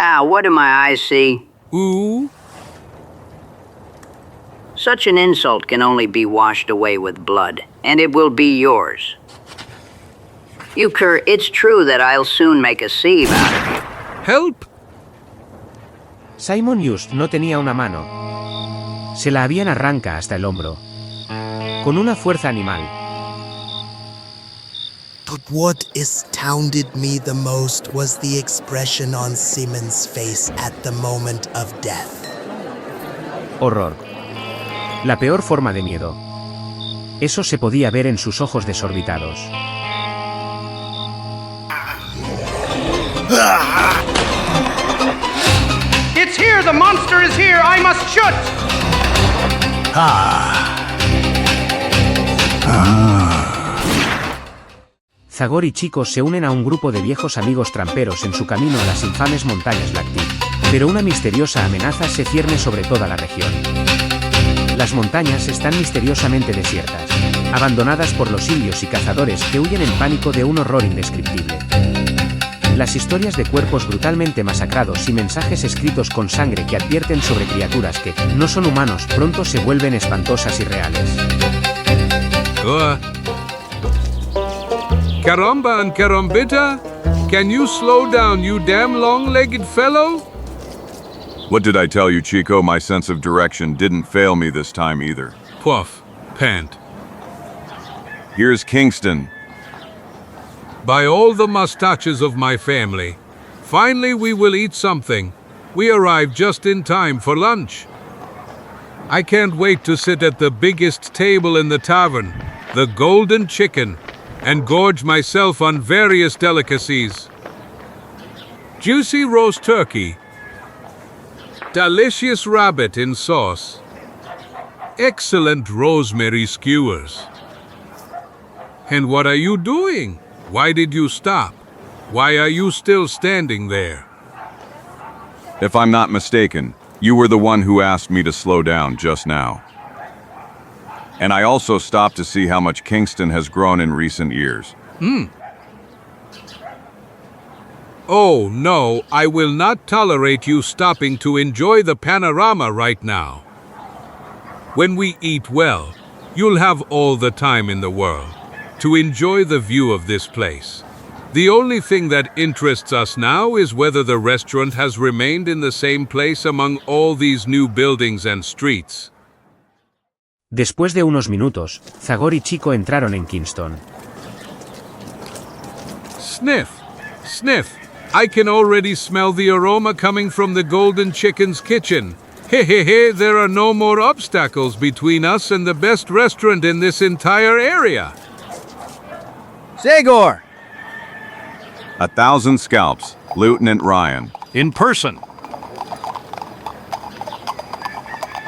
Ah, what do my eyes see? Ooh. Such an insult can only be washed away with blood, and it will be yours. Euchre, it's true that I'll soon make a sieve out of you. Help! Simon Just no tenía una mano. Se la habían arranca hasta el hombro. Con una fuerza animal. But what astounded me the most was the expression on Simon's face at the moment of death. Horror. La peor forma de miedo. Eso se podía ver en sus ojos desorbitados. It's here! The monster is here! I must shoot! Zagor y Chico se unen a un grupo de viejos amigos tramperos en su camino a las infames Montañas Blacktip. Pero una misteriosa amenaza se cierne sobre toda la región. Las montañas están misteriosamente desiertas, abandonadas por los indios y cazadores que huyen en pánico de un horror indescriptible. Las historias de cuerpos brutalmente masacrados y mensajes escritos con sangre que advierten sobre criaturas que no son humanos pronto se vuelven espantosas y reales. Caramba and carambita? Can you slow down, you damn long-legged fellow? What did I tell you, Chico? My sense of direction didn't fail me this time either. Puff. Pant. Here's Kingston. By all the mustaches of my family. Finally we will eat something. We arrived just in time for lunch. I can't wait to sit at the biggest table in the tavern, the Golden Chicken, and gorge myself on various delicacies. Juicy roast turkey. Delicious rabbit in sauce. Excellent rosemary skewers. And what are you doing? Why did you stop? Why are you still standing there? If I'm not mistaken, you were the one who asked me to slow down just now. And I also stopped to see how much Kingston has grown in recent years. Oh no, I will not tolerate you stopping to enjoy the panorama right now. When we eat well, you'll have all the time in the world to enjoy the view of this place. The only thing that interests us now is whether the restaurant has remained in the same place among all these new buildings and streets. Después de unos minutos, Zagor y Chico entraron en Kingston. Sniff, sniff. I can already smell the aroma coming from the Golden Chicken's kitchen. Hehehe, there are no more obstacles between us and the best restaurant in this entire area. Zagor! 1,000 scalps, Lieutenant Ryan. In person.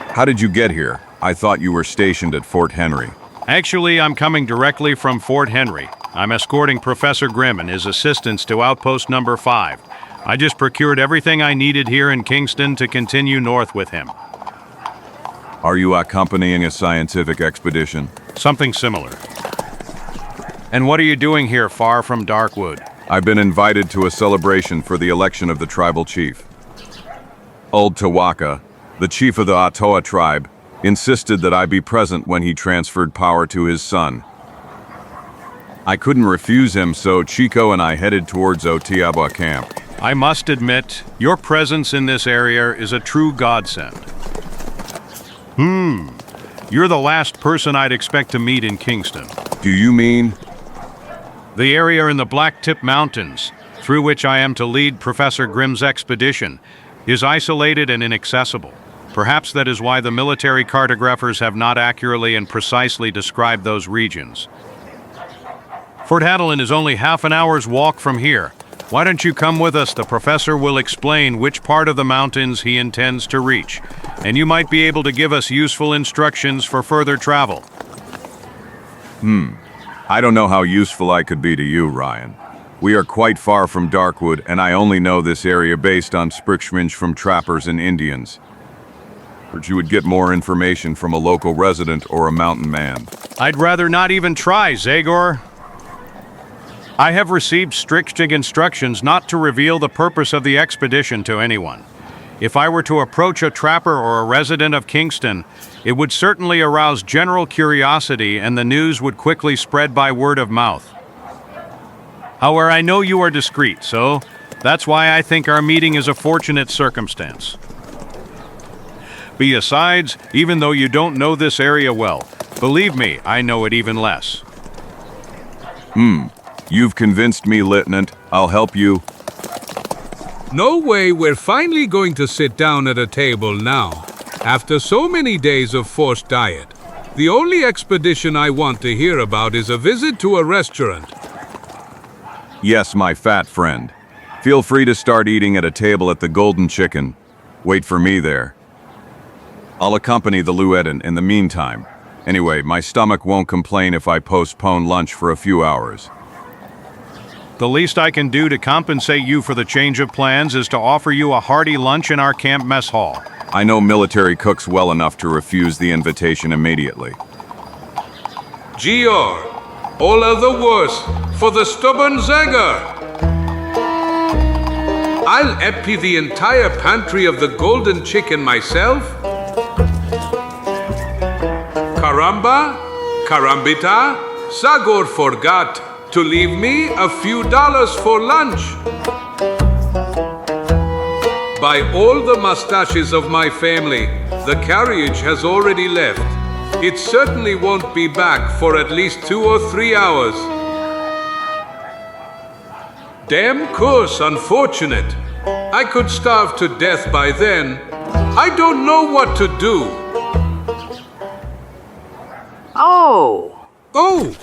How did you get here? I thought you were stationed at Fort Henry. Actually, I'm coming directly from Fort Henry. I'm escorting Professor Grimm and his assistants to Outpost Number 5. I just procured everything I needed here in Kingston to continue north with him. Are you accompanying a scientific expedition? Something similar. And what are you doing here far from Darkwood? I've been invited to a celebration for the election of the tribal chief. Old Tawaka, the chief of the Atoa tribe, insisted that I be present when he transferred power to his son. I couldn't refuse him, so Chico and I headed towards Otiaba camp. I must admit, your presence in this area is a true godsend. You're the last person I'd expect to meet in Kingston. Do you mean? The area in the Blacktip Mountains, through which I am to lead Professor Grimm's expedition, is isolated and inaccessible. Perhaps that is why the military cartographers have not accurately and precisely described those regions. Fort Hadelin is only half an hour's walk from here. Why don't you come with us? The professor will explain which part of the mountains he intends to reach, and you might be able to give us useful instructions for further travel. I don't know how useful I could be to you, Ryan. We are quite far from Darkwood, and I only know this area based on sprichminch from trappers and Indians. But you would get more information from a local resident or a mountain man. I'd rather not even try, Zagor. I have received strict instructions not to reveal the purpose of the expedition to anyone. If I were to approach a trapper or a resident of Kingston, it would certainly arouse general curiosity and the news would quickly spread by word of mouth. However, I know you are discreet, so that's why I think our meeting is a fortunate circumstance. Besides, even though you don't know this area well, believe me, I know it even less. You've convinced me, Lieutenant. I'll help you. No way we're finally going to sit down at a table now. After so many days of forced diet, the only expedition I want to hear about is a visit to a restaurant. Yes, my fat friend. Feel free to start eating at a table at the Golden Chicken. Wait for me there. I'll accompany the Llewellyn in the meantime. Anyway, my stomach won't complain if I postpone lunch for a few hours. The least I can do to compensate you for the change of plans is to offer you a hearty lunch in our camp mess hall. I know military cooks well enough to refuse the invitation immediately. Gior, all other worse for the stubborn Zagor. I'll empty the entire pantry of the Golden Chicken myself. Caramba, Carambita, Zagor forgot to leave me a few dollars for lunch. By all the mustaches of my family, the carriage has already left. It certainly won't be back for at least 2 or 3 hours. Damn course, unfortunate. I could starve to death by then. I don't know what to do. Oh! Oh!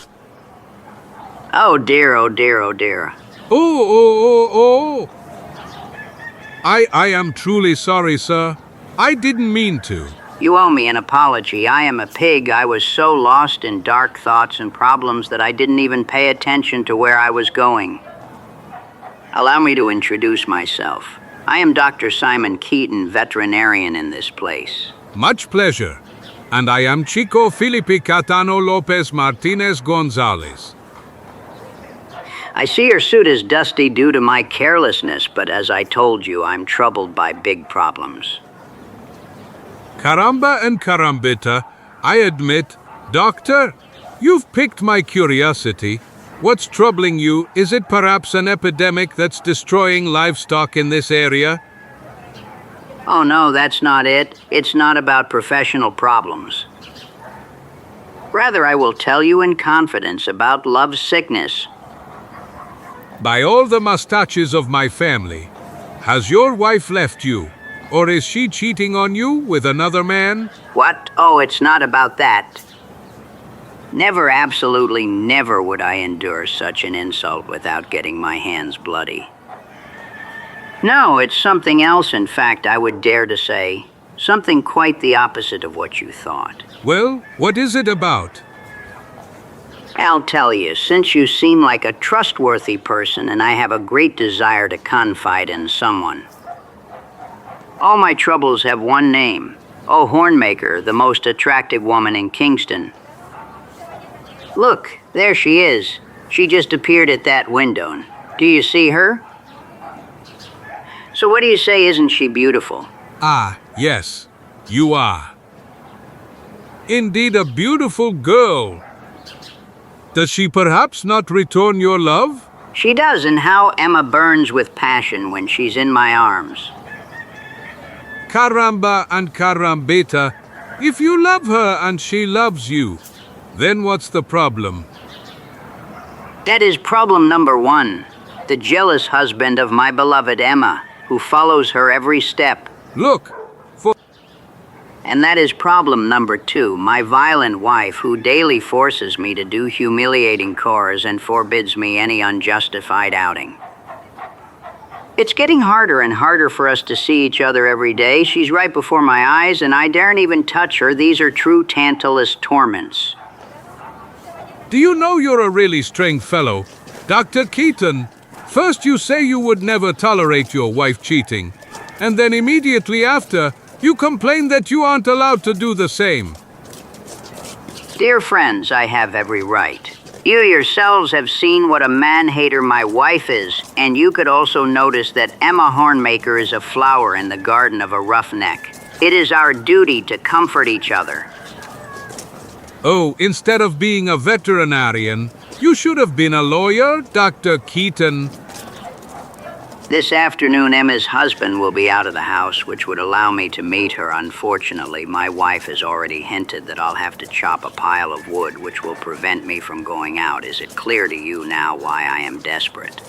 Oh dear, oh dear, oh dear. Oh. I am truly sorry, sir. I didn't mean to. You owe me an apology. I am a pig. I was so lost in dark thoughts and problems that I didn't even pay attention to where I was going. Allow me to introduce myself. I am Dr. Simon Keaton, veterinarian in this place. Much pleasure. And I am Chico Felipe Catano Lopez Martinez Gonzalez. I see your suit is dusty due to my carelessness, but as I told you, I'm troubled by big problems. Caramba and Carambita, I admit, Doctor, you've piqued my curiosity. What's troubling you? Is it perhaps an epidemic that's destroying livestock in this area? Oh no, that's not it. It's not about professional problems. Rather, I will tell you in confidence about love sickness. By all the mustaches of my family, has your wife left you? Or is she cheating on you with another man? What? Oh, it's not about that. Never, absolutely never would I endure such an insult without getting my hands bloody. No, it's something else, in fact, I would dare to say. Something quite the opposite of what you thought. Well, what is it about? I'll tell you, since you seem like a trustworthy person and I have a great desire to confide in someone. All my troubles have one name. Oh, Hornmaker, the most attractive woman in Kingston. Look, there she is. She just appeared at that window. Do you see her? So what do you say, isn't she beautiful? Ah, yes, you are. Indeed, a beautiful girl. Does she perhaps not return your love? She does, and how Emma burns with passion when she's in my arms. Caramba and Carambita, if you love her and she loves you, then what's the problem? That is problem number 1. The jealous husband of my beloved Emma, who follows her every step. Look, And that is problem number 2, my violent wife who daily forces me to do humiliating chores and forbids me any unjustified outing. It's getting harder and harder for us to see each other every day. She's right before my eyes and I daren't even touch her. These are true Tantalus torments. do you know you're a really strange fellow? Dr. Keaton, first you say you would never tolerate your wife cheating, and then immediately after, you complain that you aren't allowed to do the same. Dear friends, I have every right. You yourselves have seen what a man-hater my wife is, and you could also notice that Emma Hornmaker is a flower in the garden of a roughneck. It is our duty to comfort each other. Oh, instead of being a veterinarian, you should have been a lawyer, Dr. Keaton. This afternoon, Emma's husband will be out of the house, which would allow me to meet her. Unfortunately, my wife has already hinted that I'll have to chop a pile of wood, which will prevent me from going out. Is it clear to you now why I am desperate?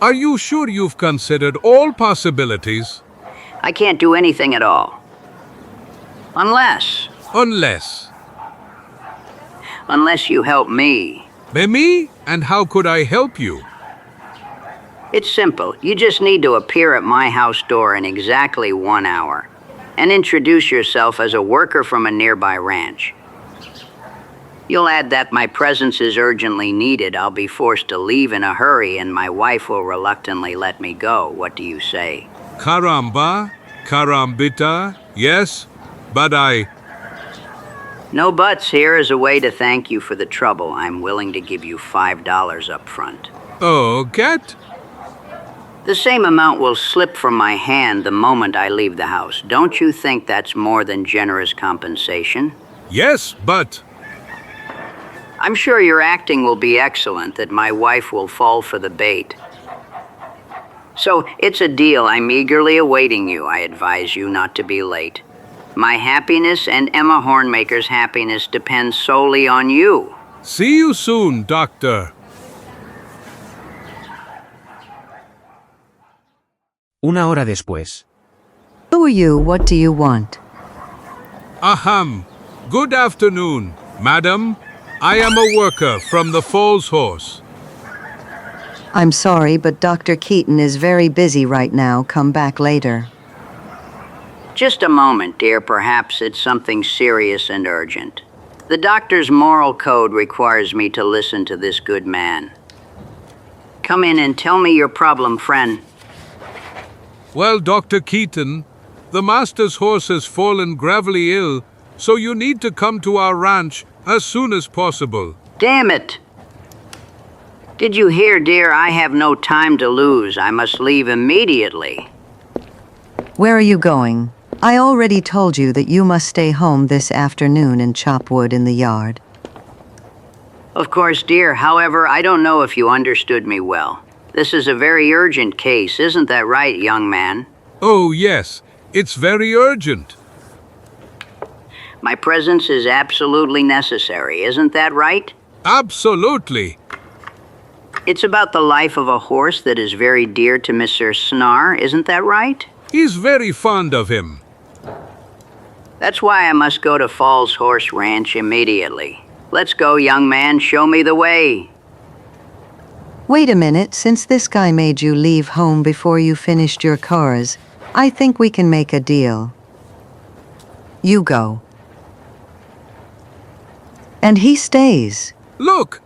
Are you sure you've considered all possibilities? I can't do anything at all. Unless you help me. Me? And how could I help you? It's simple. You just need to appear at my house door in exactly 1 hour and introduce yourself as a worker from a nearby ranch. You'll add that my presence is urgently needed. I'll be forced to leave in a hurry and my wife will reluctantly let me go. What do you say? Caramba, carambita, yes, but No buts. Here is a way to thank you for the trouble. I'm willing to give you $5 up front. Oh, get? The same amount will slip from my hand the moment I leave the house. Don't you think that's more than generous compensation? Yes, but... I'm sure your acting will be excellent, that my wife will fall for the bait. So, it's a deal. I'm eagerly awaiting you. I advise you not to be late. My happiness and Emma Hornmaker's happiness depend solely on you. See you soon, Doctor. Una hora después. Who are you? What do you want? Aham. Good afternoon, madam. I am a worker from the Falls Horse. I'm sorry, but Dr. Keaton is very busy right now. Come back later. Just a moment, dear. Perhaps it's something serious and urgent. The doctor's moral code requires me to listen to this good man. Come in and tell me your problem, friend. Well, Dr. Keaton, the master's horse has fallen gravely ill, so you need to come to our ranch as soon as possible. Damn it! Did you hear, dear? I have no time to lose. I must leave immediately. Where are you going? I already told you that you must stay home this afternoon and chop wood in the yard. Of course, dear. However, I don't know if you understood me well. This is a very urgent case, isn't that right, young man? Oh, yes. It's very urgent. My presence is absolutely necessary, isn't that right? Absolutely. It's about the life of a horse that is very dear to Mr. Snar, isn't that right? He's very fond of him. That's why I must go to Falls Horse Ranch immediately. Let's go, young man. Show me the way. Wait a minute, since this guy made you leave home before you finished your chores, I think we can make a deal. You go. And he stays. Look!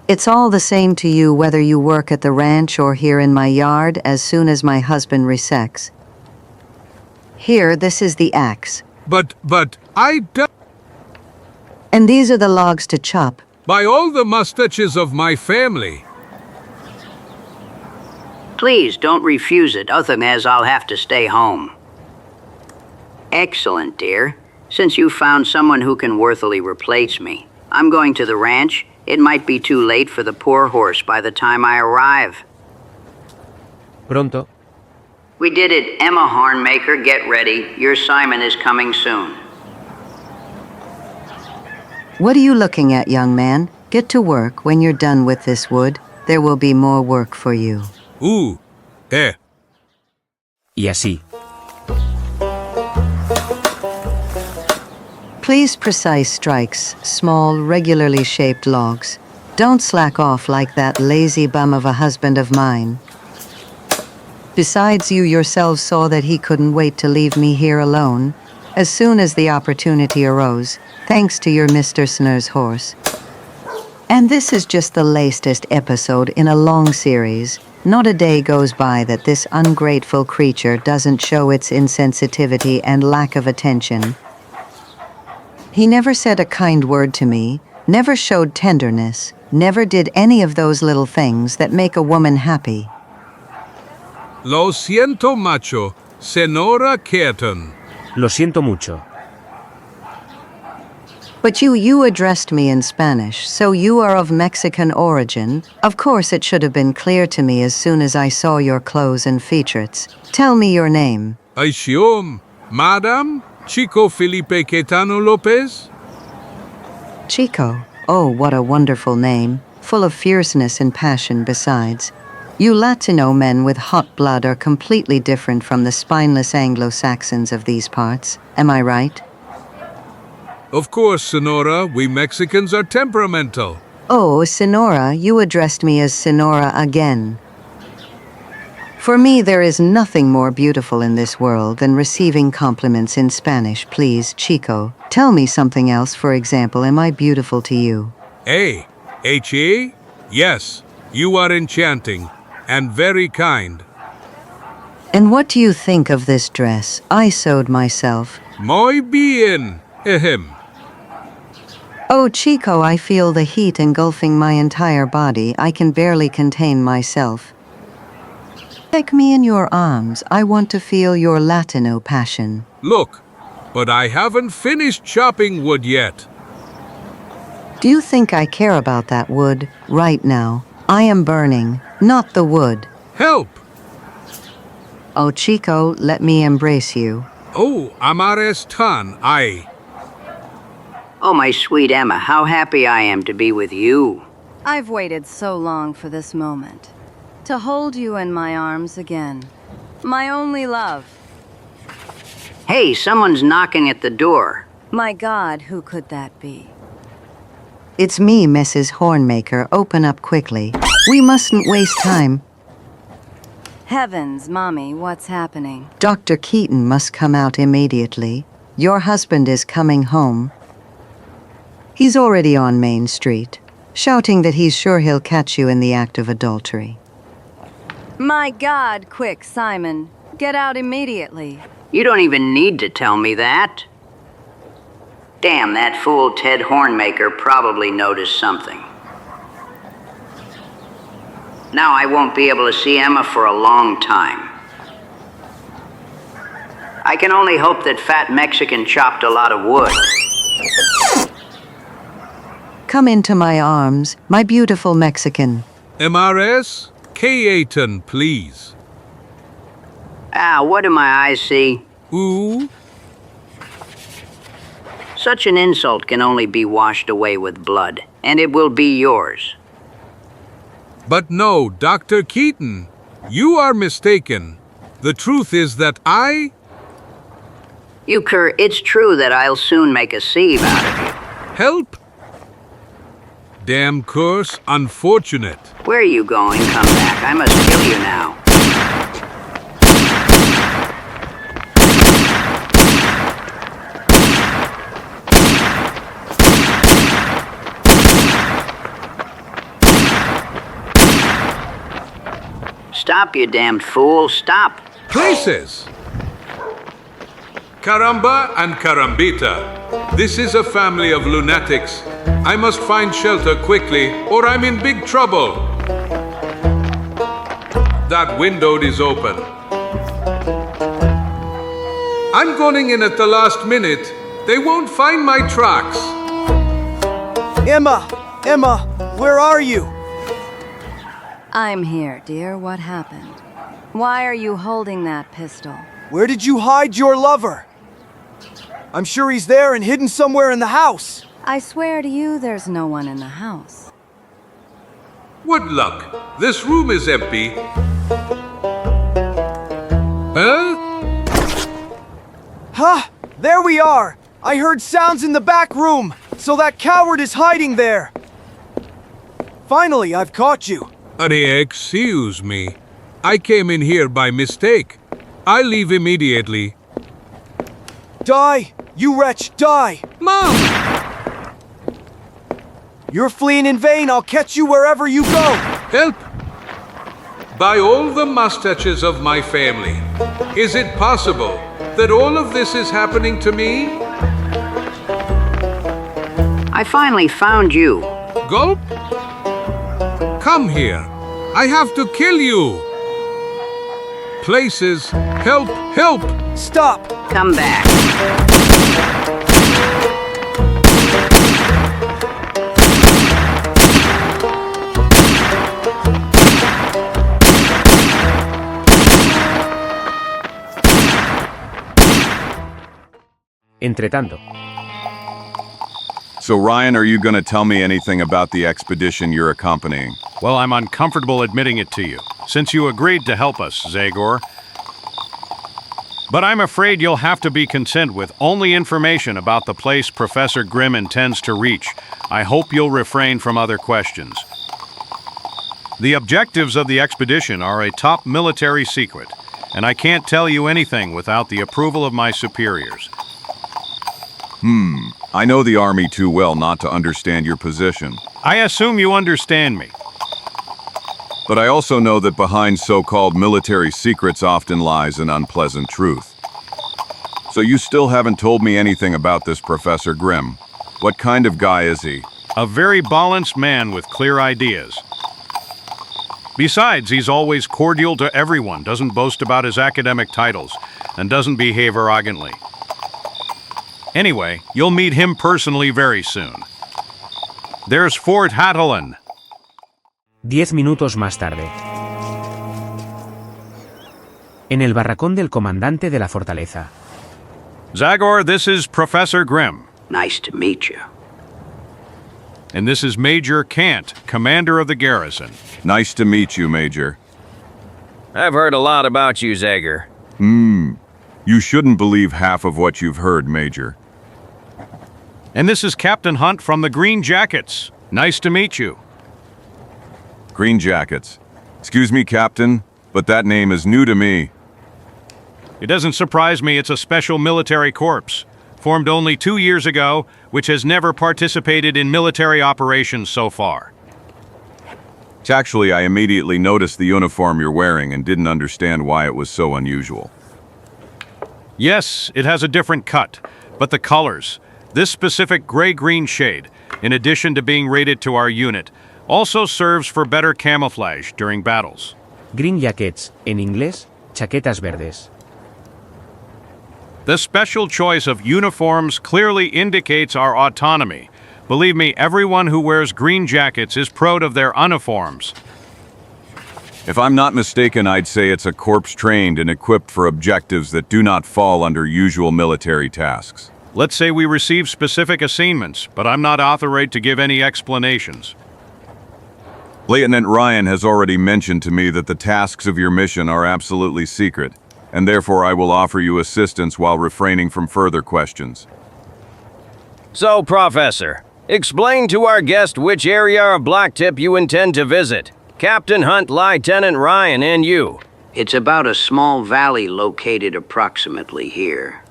It's all the same to you whether you work at the ranch or here in my yard as soon as my husband resects. Here, this is the axe. But I don't... And these are the logs to chop. By all the mustaches of my family. Please don't refuse it, otherwise I'll have to stay home. Excellent, dear. Since you found someone who can worthily replace me, I'm going to the ranch. It might be too late for the poor horse by the time I arrive. Pronto. We did it. Emma Hornmaker, get ready. Your Simon is coming soon. What are you looking at, young man? Get to work. When you're done with this wood, there will be more work for you. Y así. Please precise strikes, small, regularly shaped logs. Don't slack off like that lazy bum of a husband of mine. Besides, you yourselves saw that he couldn't wait to leave me here alone, as soon as the opportunity arose, thanks to your Mr. Snur's horse. And this is just the latest episode in a long series. Not a day goes by that this ungrateful creature doesn't show its insensitivity and lack of attention. He never said a kind word to me, never showed tenderness, never did any of those little things that make a woman happy. Lo siento mucho, Senora Keaton. Lo siento mucho. But you addressed me in Spanish, so you are of Mexican origin. Of course it should have been clear to me as soon as I saw your clothes and features. Tell me your name. Aishiom, Madam Chico Felipe Caetano Lopez? Chico. Oh, what a wonderful name, full of fierceness and passion besides. You Latino men with hot blood are completely different from the spineless Anglo-Saxons of these parts. Am I right? Of course, Sonora, we Mexicans are temperamental. Oh, Sonora, you addressed me as Sonora again. For me, there is nothing more beautiful in this world than receiving compliments in Spanish. Please, Chico, tell me something else. For example, am I beautiful to you? A. H-E? Yes, you are enchanting and very kind. And what do you think of this dress? I sewed myself. Muy bien. Ahem. Oh, Chico, I feel the heat engulfing my entire body. I can barely contain myself. Take me in your arms. I want to feel your Latino passion. Look, but I haven't finished chopping wood yet. Do you think I care about that wood right now? I am burning, not the wood. Help! Oh, Chico, let me embrace you. Oh, amares tan, ay. Oh, my sweet Emma, how happy I am to be with you. I've waited so long for this moment. To hold you in my arms again. My only love. Hey, someone's knocking at the door. My God, who could that be? It's me, Mrs. Hornmaker. Open up quickly. We mustn't waste time. Heavens, Mommy, what's happening? Dr. Keaton must come out immediately. Your husband is coming home. He's already on Main Street, shouting that he's sure he'll catch you in the act of adultery. My God, quick, Simon. Get out immediately. You don't even need to tell me that. Damn, that fool Ted Hornmaker probably noticed something. Now I won't be able to see Emma for a long time. I can only hope that Fat Mexican chopped a lot of wood. Come into my arms, my beautiful Mexican. MRS, K-Aton, please. Ah, what do my eyes see? Ooh. Such an insult can only be washed away with blood, and it will be yours. But no, Dr. Keaton, you are mistaken. The truth is that You cur, it's true that I'll soon make a sieve out of you. Help! Damn curse, unfortunate. Where are you going? Come back. I must kill you now. Stop, you damned fool. Stop. Places! Caramba and Carambita. This is a family of lunatics. I must find shelter quickly, or I'm in big trouble. That window is open. I'm going in at the last minute. They won't find my tracks. Emma, where are you? I'm here, dear. What happened? Why are you holding that pistol? Where did you hide your lover? I'm sure he's there and hidden somewhere in the house. I swear to you, there's no one in the house. What luck. This room is empty. Huh? Ha! There we are! I heard sounds in the back room, so that coward is hiding there. Finally, I've caught you. Excuse me. I came in here by mistake. I leave immediately. Die! You wretch, die! Mom! You're fleeing in vain. I'll catch you wherever you go. Help! By all the mustaches of my family, is it possible that all of this is happening to me? I finally found you. Gulp? Come here. I have to kill you. Places. Help, help. Stop! Come back. Entretanto, So Ryan, are you going to tell me anything about the expedition you're accompanying? Well, I'm uncomfortable admitting it to you, since you agreed to help us, Zagor. But I'm afraid you'll have to be content with only information about the place Professor Grimm intends to reach. I hope you'll refrain from other questions. The objectives of the expedition are a top military secret, and I can't tell you anything without the approval of my superiors. I know the Army too well not to understand your position. I assume you understand me. But I also know that behind so-called military secrets often lies an unpleasant truth. So you still haven't told me anything about this Professor Grimm. What kind of guy is he? A very balanced man with clear ideas. Besides, he's always cordial to everyone, doesn't boast about his academic titles, and doesn't behave arrogantly. Anyway, you'll meet him personally very soon. There's Fort Hattelan. 10 minutos más tarde. En el barracón del comandante de la fortaleza. Zagor, this is Professor Grimm. Nice to meet you. And this is Major Kant, commander of the garrison. Nice to meet you, Major. I've heard a lot about you, Zagor. You shouldn't believe half of what you've heard, Major. And this is Captain Hunt from the Green Jackets. Nice to meet you. Green Jackets. Excuse me, Captain, but that name is new to me. It doesn't surprise me it's a special military corps, formed only 2 years ago, which has never participated in military operations so far. Actually, I immediately noticed the uniform you're wearing and didn't understand why it was so unusual. Yes, it has a different cut, but the colors, this specific gray-green shade, in addition to being rated to our unit, also serves for better camouflage during battles. Green Jackets, en inglés, chaquetas verdes. The special choice of uniforms clearly indicates our autonomy. Believe me, everyone who wears green jackets is proud of their uniforms. If I'm not mistaken, I'd say it's a corps trained and equipped for objectives that do not fall under usual military tasks. Let's say we receive specific assignments, but I'm not authorized to give any explanations. Lieutenant Ryan has already mentioned to me that the tasks of your mission are absolutely secret, and therefore I will offer you assistance while refraining from further questions. So, Professor, explain to our guest which area of Blacktip you intend to visit. Captain Hunt, Lieutenant Ryan, and you. It's about a small valley located approximately here.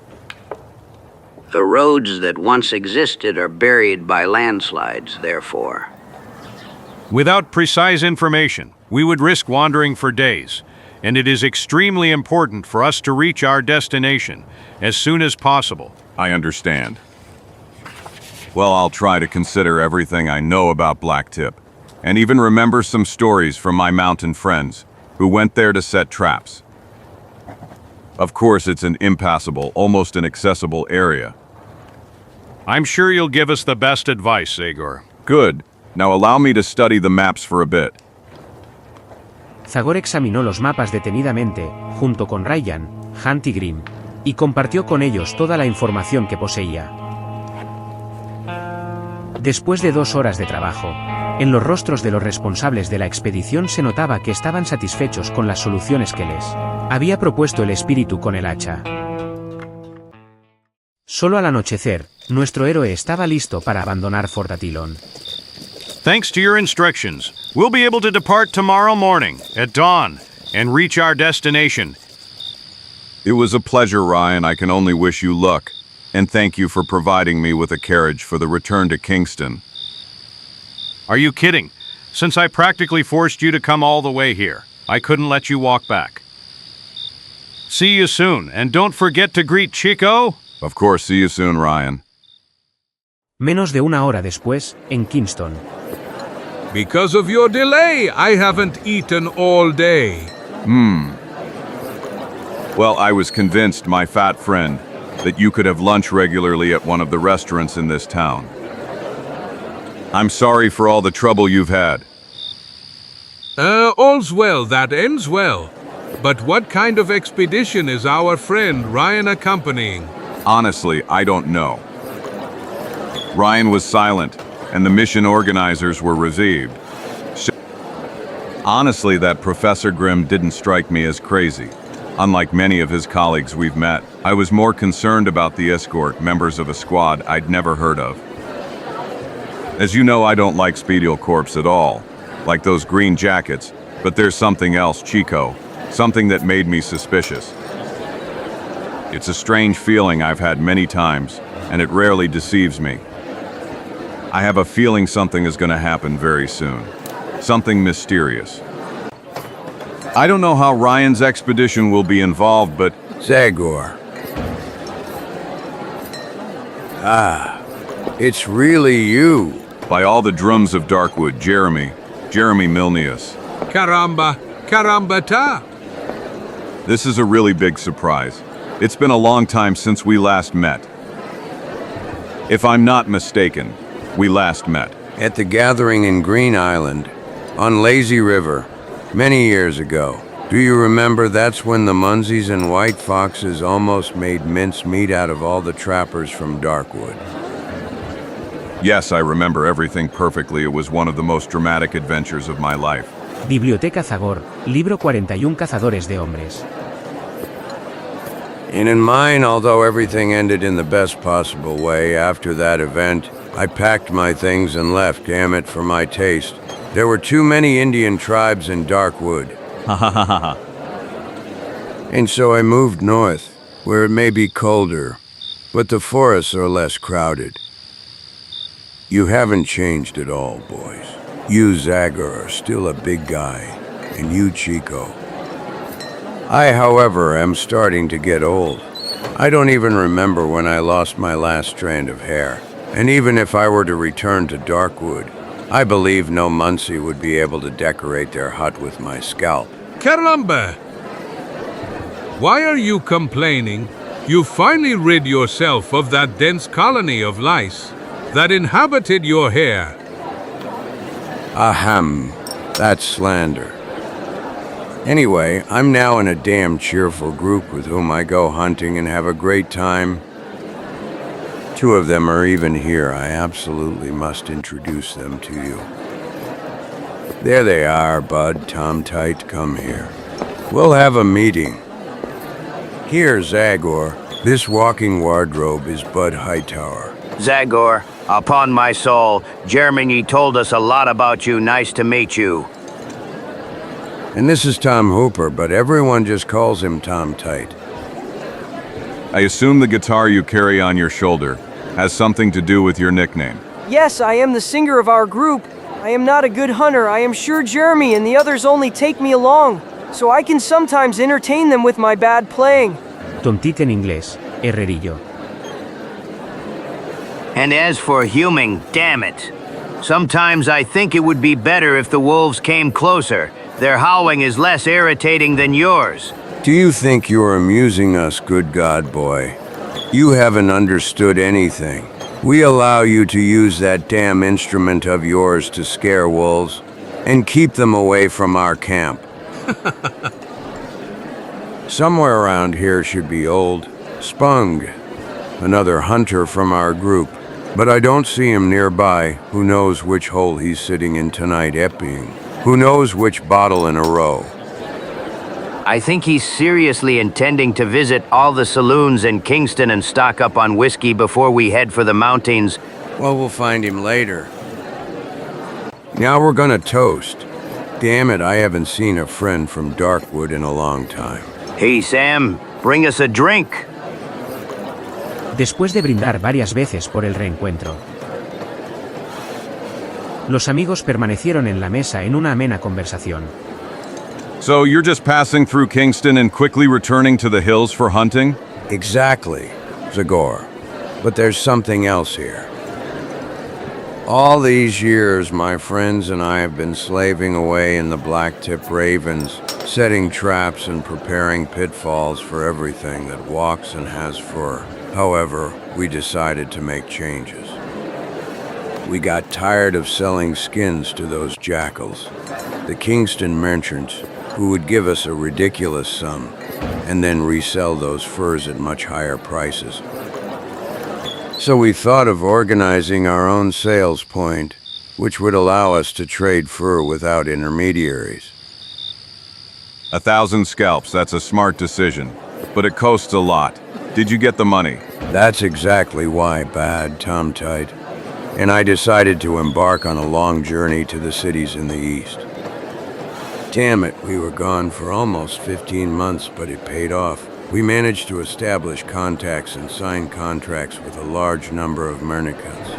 The roads that once existed are buried by landslides, therefore. Without precise information, we would risk wandering for days, and it is extremely important for us to reach our destination as soon as possible. I understand. Well, I'll try to consider everything I know about Blacktip, and even remember some stories from my mountain friends who went there to set traps. Of course, it's an impassable, almost inaccessible area. I'm sure you'll give us the best advice, Zagor. Good. Now allow me to study the maps for a bit. Zagor examinó los mapas detenidamente, junto con Ryan, Hunt y Grimm, y compartió con ellos toda la información que poseía. Después de 2 horas de trabajo, en los rostros de los responsables de la expedición se notaba que estaban satisfechos con las soluciones que les había propuesto el espíritu con el hacha. Solo al anochecer, nuestro héroe estaba listo para abandonar Fort Hattelan. Thanks to your instructions, we'll be able to depart tomorrow morning at dawn and reach our destination. It was a pleasure, Ryan. I can only wish you luck, and thank you for providing me with a carriage for the return to Kingston. Are you kidding? Since I practically forced you to come all the way here, I couldn't let you walk back. See you soon, and don't forget to greet Chico. Of course, see you soon, Ryan. Menos de una hora después, en Kingston. Because of your delay, I haven't eaten all day. Well, I was convinced, my fat friend, that you could have lunch regularly at one of the restaurants in this town. I'm sorry for all the trouble you've had. All's well that ends well. But what kind of expedition is our friend Ryan accompanying? Honestly, I don't know. Ryan was silent, and the mission organizers were relieved. Honestly, that Professor Grimm didn't strike me as crazy. Unlike many of his colleagues we've met, I was more concerned about the escort, members of a squad I'd never heard of. As you know, I don't like Speedial Corps at all, like those green jackets, but there's something else, Chico, something that made me suspicious. It's a strange feeling I've had many times, and it rarely deceives me. I have a feeling something is going to happen very soon. Something mysterious. I don't know how Ryan's expedition will be involved, but... Zagor. Ah, it's really you. By all the drums of Darkwood, Jeremy Milnius. Caramba ta. This is a really big surprise. It's been a long time since we last met. If I'm not mistaken, we last met At the gathering in Green Island, on Lazy River, many years ago. Do you remember that's when the Munsies and White Foxes almost made mincemeat out of all the trappers from Darkwood? Yes, I remember everything perfectly. It was one of the most dramatic adventures of my life. Biblioteca Zagor, libro 41 Cazadores de Hombres. And in mine, although everything ended in the best possible way after that event, I packed my things and left, damn it, for my taste. There were too many Indian tribes in Darkwood. Ha ha ha ha. And so I moved north, where it may be colder, but the forests are less crowded. You haven't changed at all, boys. You, Zagor, are still a big guy, and you, Chico. I, however, am starting to get old. I don't even remember when I lost my last strand of hair. And even if I were to return to Darkwood, I believe no Muncie would be able to decorate their hut with my scalp. Caramba! Why are you complaining? You finally rid yourself of that dense colony of lice that inhabited your hair. Ahem, that's slander. Anyway, I'm now in a damn cheerful group with whom I go hunting and have a great time. Two of them are even here. I absolutely must introduce them to you. There they are, Bud, Tom Tight, come here. We'll have a meeting. Here, Zagor, this walking wardrobe is Bud Hightower. Zagor, upon my soul, Jeremy told us a lot about you. Nice to meet you. And this is Tom Hooper, but everyone just calls him Tom Tight. I assume the guitar you carry on your shoulder has something to do with your nickname. Yes, I am the singer of our group. I am not a good hunter. I am sure Jeremy and the others only take me along, so I can sometimes entertain them with my bad playing. Tom Tit en inglés, herrerillo. And as for huming, damn it. Sometimes I think it would be better if the wolves came closer. Their howling is less irritating than yours. Do you think you're amusing us, good God, boy? You haven't understood anything. We allow you to use that damn instrument of yours to scare wolves and keep them away from our camp. Somewhere around here should be old Spung, another hunter from our group, but I don't see him nearby. Who knows which hole he's sitting in tonight, Epping? Who knows which bottle in a row? I think he's seriously intending to visit all the saloons in Kingston and stock up on whiskey before we head for the mountains. Well, we'll find him later. Now we're gonna toast. Damn it, I haven't seen a friend from Darkwood in a long time. Hey, Sam, bring us a drink. Después de brindar varias veces por el reencuentro, los amigos permanecieron en la mesa en una amena conversación. So you're just passing through Kingston and quickly returning to the hills for hunting? Exactly, Zagor. But there's something else here. All these years, my friends and I have been slaving away in the Blacktip ravens, setting traps and preparing pitfalls for everything that walks and has fur. However, we decided to make changes. We got tired of selling skins to those jackals, the Kingston merchants, who would give us a ridiculous sum and then resell those furs at much higher prices. So we thought of organizing our own sales point, which would allow us to trade fur without intermediaries. 1,000 scalps, that's a smart decision. But it costs a lot. Did you get the money? That's exactly why, Bad Tom Tight. And I decided to embark on a long journey to the cities in the east. Damn it, we were gone for almost 15 months, but it paid off. We managed to establish contacts and sign contracts with a large number of mernicants.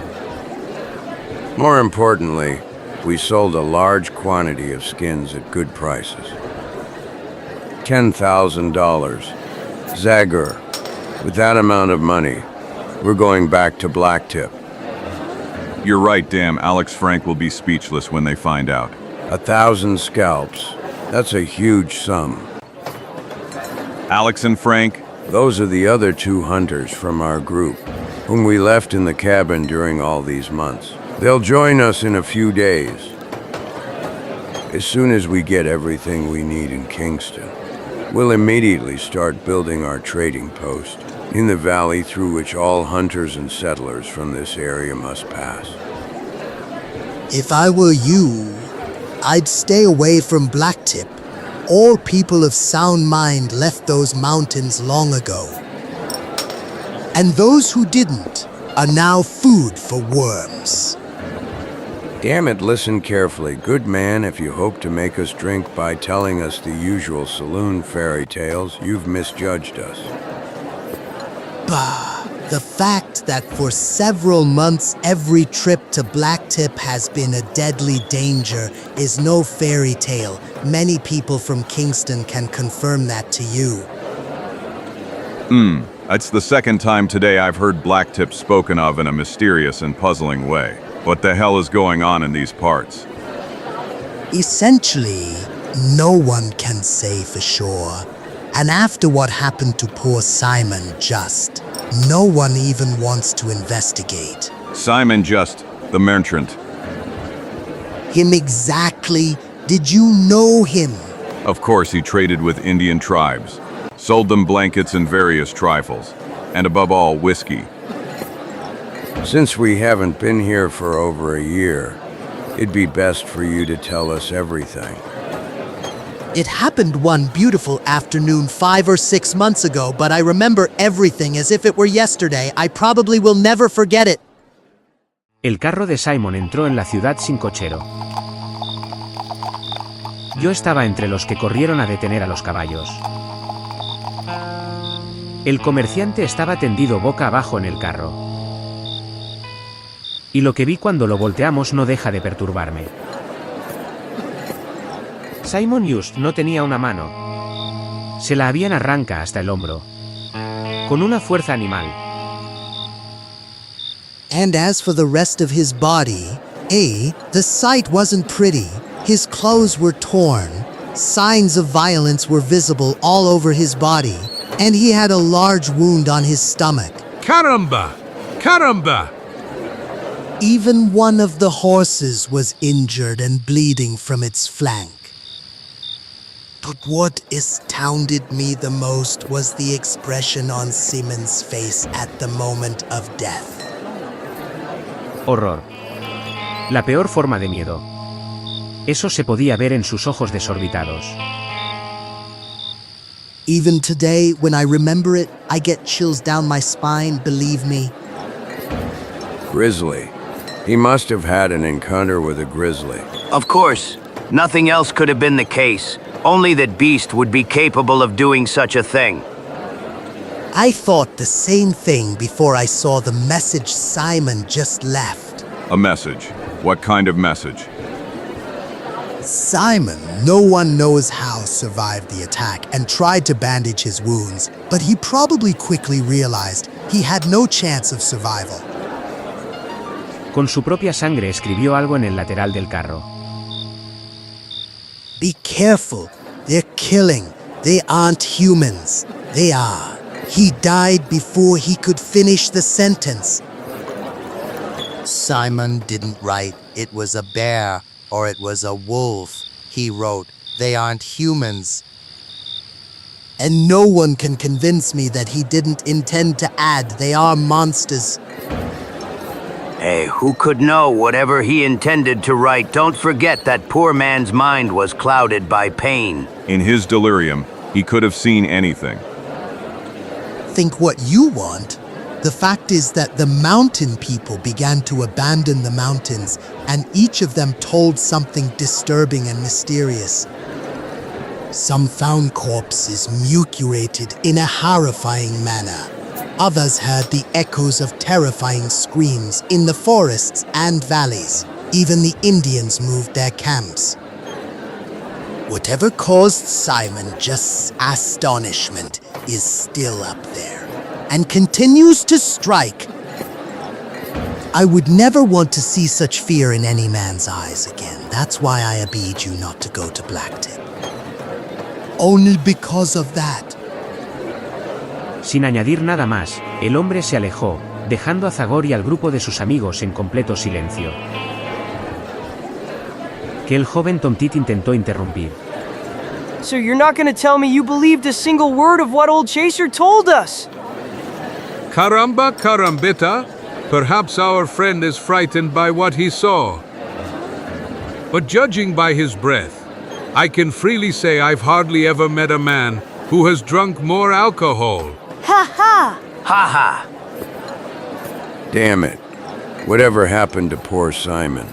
More importantly, we sold a large quantity of skins at good prices. $10,000. Zagor. With that amount of money, we're going back to Blacktip. You're right, damn. Alex Frank will be speechless when they find out. 1,000 scalps. That's a huge sum. Alex and Frank? Those are the other 2 hunters from our group, whom we left in the cabin during all these months. They'll join us in a few days. As soon as we get everything we need in Kingston, we'll immediately start building our trading post in the valley through which all hunters and settlers from this area must pass. If I were you, I'd stay away from Blacktip. All people of sound mind left those mountains long ago. And those who didn't are now food for worms. Damn it, listen carefully. Good man, if you hope to make us drink by telling us the usual saloon fairy tales, you've misjudged us. Bah, the fact that for several months every trip to Blacktip has been a deadly danger is no fairy tale. Many people from Kingston can confirm that to you. That's the second time today I've heard Blacktip spoken of in a mysterious and puzzling way. What the hell is going on in these parts? Essentially, no one can say for sure. And after what happened to poor Simon Just, no one even wants to investigate. Simon Just, the merchant. Him exactly? Did you know him? Of course, he traded with Indian tribes, sold them blankets and various trifles, and above all, whiskey. Since we haven't been here for over a year, it'd be best for you to tell us everything. It happened one beautiful afternoon 5 or 6 months ago, but I remember everything as if it were yesterday. I probably will never forget it. El carro de Simon entró en la ciudad sin cochero. Yo estaba entre los que corrieron a detener a los caballos. El comerciante estaba tendido boca abajo en el carro. Y lo que vi cuando lo volteamos no deja de perturbarme. Simon Just no tenía una mano. Se la habían arranca hasta el hombro. Con una fuerza animal. And as for the rest of his body, the sight wasn't pretty. His clothes were torn. Signs of violence were visible all over his body. And he had a large wound on his stomach. Caramba! Caramba! Even one of the horses was injured and bleeding from its flank. But what astounded me the most was the expression on Simon's face at the moment of death. Horror. La peor forma de miedo. Eso se podía ver en sus ojos desorbitados. Even today, when I remember it, I get chills down my spine, believe me. Grizzly. He must have had an encounter with a grizzly. Of course. Nothing else could have been the case. Only that beast would be capable of doing such a thing. I thought the same thing before I saw the message Simon just left. A message? What kind of message? Simon, no one knows how, survived the attack and tried to bandage his wounds, but he probably quickly realized he had no chance of survival. Con su propia sangre escribió algo en el lateral del carro. Be careful. They're killing. They aren't humans. They are. He died before he could finish the sentence. Simon didn't write, it was a bear or it was a wolf. He wrote, they aren't humans. And no one can convince me that he didn't intend to add, they are monsters. Hey, who could know whatever he intended to write? Don't forget that poor man's mind was clouded by pain. In his delirium, he could have seen anything. Think what you want. The fact is that the mountain people began to abandon the mountains, and each of them told something disturbing and mysterious. Some found corpses mutilated in a horrifying manner. Others heard the echoes of terrifying screams in the forests and valleys. Even the Indians moved their camps. Whatever caused Simon just astonishment is still up there and continues to strike. I would never want to see such fear in any man's eyes again. That's why I abide you not to go to Blacktip. Only because of that. Sin añadir nada más, el hombre se alejó, dejando a Zagor y al grupo de sus amigos en completo silencio. Que el joven Tom Tit intentó interrumpir. So you're not gonna tell me you believed a single word of what old Chaser told us? Caramba, carambita. Perhaps our friend is frightened by what he saw. But judging by his breath, I can freely say I've hardly ever met a man who has drunk more alcohol. Ha ha! Ha ha! Damn it. Whatever happened to poor Simon?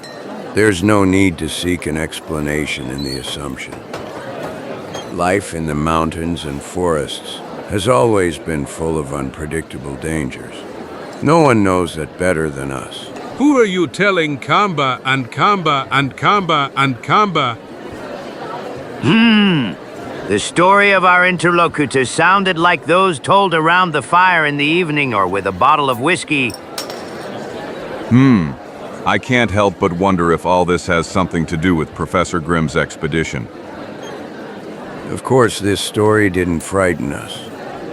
There's no need to seek an explanation in the assumption. Life in the mountains and forests has always been full of unpredictable dangers. No one knows that better than us. Who are you telling Kamba and Kamba and Kamba and Kamba? The story of our interlocutors sounded like those told around the fire in the evening or with a bottle of whiskey. I can't help but wonder if all this has something to do with Professor Grimm's expedition. Of course, this story didn't frighten us.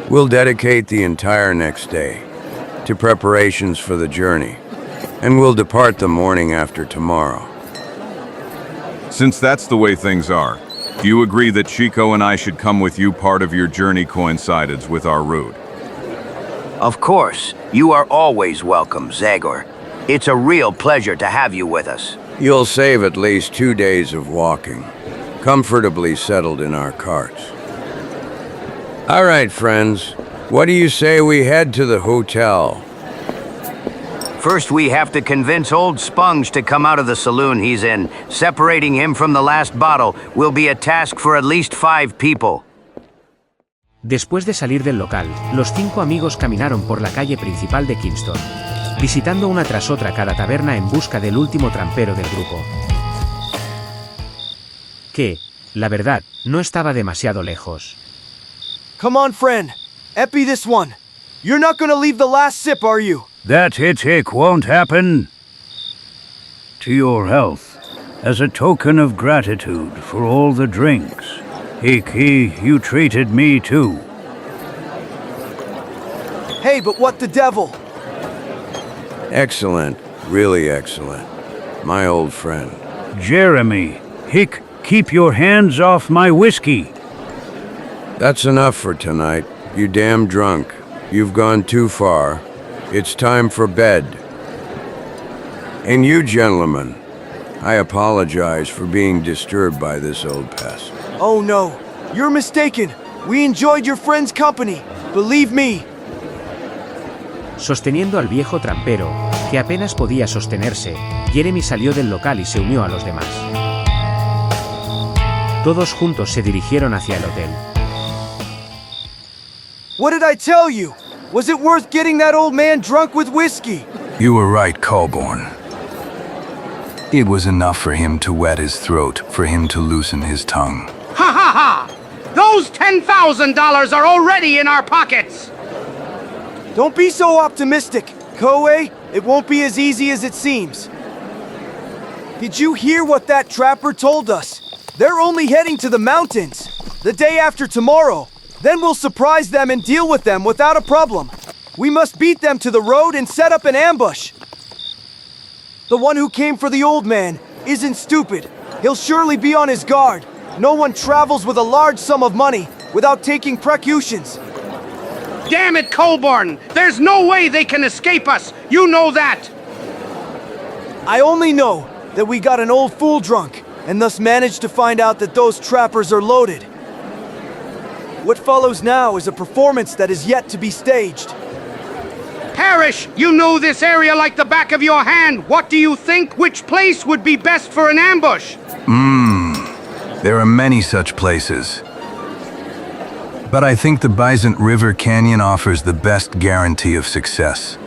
We'll dedicate the entire next day to preparations for the journey, and we'll depart the morning after tomorrow. Since that's the way things are, do you agree that Chico and I should come with you? Part of your journey coincides with our route. Of course, you are always welcome, Zagor. It's a real pleasure to have you with us. You'll save at least 2 days of walking, comfortably settled in our carts. All right, friends, what do you say we head to the hotel? First, we have to convince old Sponge to come out of the saloon he's in. Separating him from the last bottle will be a task for at least 5 people. Después de salir del local, los 5 amigos caminaron por la calle principal de Kingston, visitando una tras otra cada taberna en busca del último trampero del grupo. Que, la verdad, no estaba demasiado lejos. Come on, friend. Epi this one. You're not gonna leave the last sip, are you? That hick won't happen. To your health, as a token of gratitude for all the drinks. Hickey, you treated me too. Hey, but what the devil? Excellent, really excellent. My old friend. Jeremy, Hick, keep your hands off my whiskey. That's enough for tonight. You damn drunk. You've gone too far. It's time for bed. And you gentlemen, I apologize for being disturbed by this old pest. Oh no, you're mistaken. We enjoyed your friend's company. Believe me. Sosteniendo al viejo trampero, que apenas podía sostenerse, Jeremy salió del local y se unió a los demás. Todos juntos se dirigieron hacia el hotel. What did I tell you? Was it worth getting that old man drunk with whiskey? You were right, Colborne. It was enough for him to wet his throat, for him to loosen his tongue. Ha ha ha! Those $10,000 are already in our pockets! Don't be so optimistic. Koei, it won't be as easy as it seems. Did you hear what that trapper told us? They're only heading to the mountains. The day after tomorrow. Then we'll surprise them and deal with them without a problem. We must beat them to the road and set up an ambush. The one who came for the old man isn't stupid. He'll surely be on his guard. No one travels with a large sum of money without taking precautions. Damn it, Colborn! There's no way they can escape us! You know that! I only know that we got an old fool drunk, and thus managed to find out that those trappers are loaded. What follows now is a performance that is yet to be staged. Parrish, you know this area like the back of your hand. What do you think? Which place would be best for an ambush? There are many such places. But I think the Bison River Canyon offers the best guarantee of success.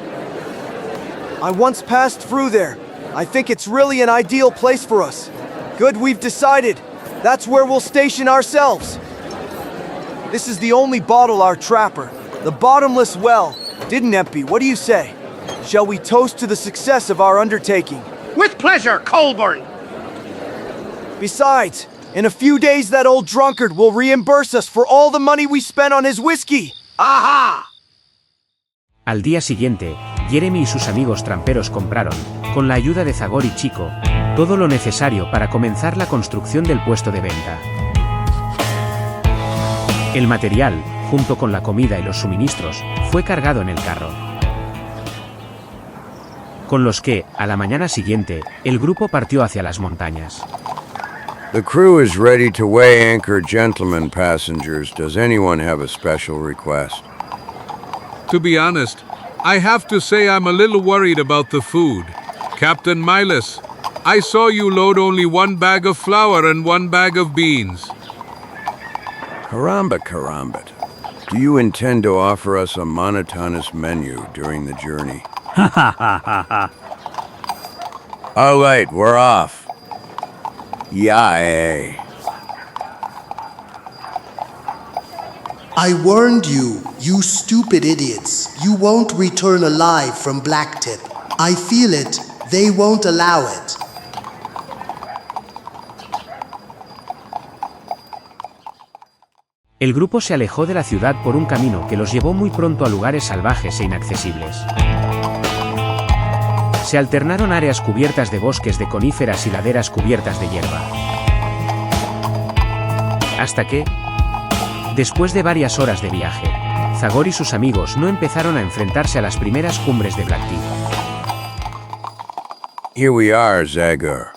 I once passed through there. I think it's really an ideal place for us. Good, we've decided. That's where we'll station ourselves. This is the only bottle our trapper, the bottomless well, didn't empty. What do you say? Shall we toast to the success of our undertaking? With pleasure, Colborn! Besides, in a few days that old drunkard will reimburse us for all the money we spent on his whiskey. ¡Ajá! Al día siguiente, Jeremy y sus amigos tramperos compraron, con la ayuda de Zagor y Chico, todo lo necesario para comenzar la construcción del puesto de venta. El material, junto con la comida y los suministros, fue cargado en el carro. Con los que, a la mañana siguiente, el grupo partió hacia las montañas. The crew is ready to weigh anchor, gentlemen passengers. Does anyone have a special request? To be honest, I have to say I'm a little worried about the food. Captain Miles, I saw you load only 1 bag of flour and 1 bag of beans. Caramba. Do you intend to offer us a monotonous menu during the journey? All right, we're off. Yay. I warned you, you stupid idiots. You won't return alive from Blacktip. I feel it. They won't allow it. El grupo se alejó de la ciudad por un camino que los llevó muy pronto a lugares salvajes e inaccesibles. Se alternaron áreas cubiertas de bosques de coníferas y laderas cubiertas de hierba. Hasta que, después de varias horas de viaje, Zagor y sus amigos no empezaron a enfrentarse a las primeras cumbres de Blacktip. Here we are, Zagor.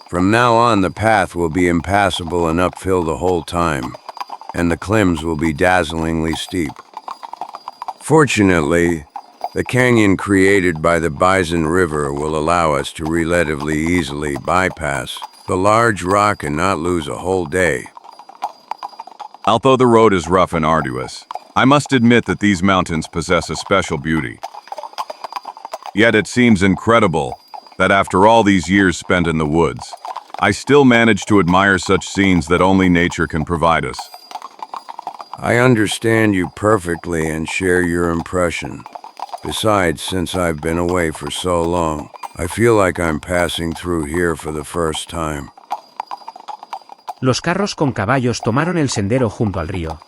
From now on, the path will be impassable and uphill the whole time, and the climbs will be dazzlingly steep. Fortunately, the canyon created by the Bison River will allow us to relatively easily bypass the large rock and not lose a whole day. Although the road is rough and arduous, I must admit that these mountains possess a special beauty. Yet it seems incredible that after all these years spent in the woods, I still manage to admire such scenes that only nature can provide us. I understand you perfectly and share your impression. Besides, since I've been away for so long, I feel like I'm passing through here for the first time. Los carros con caballos tomaron el sendero junto al río.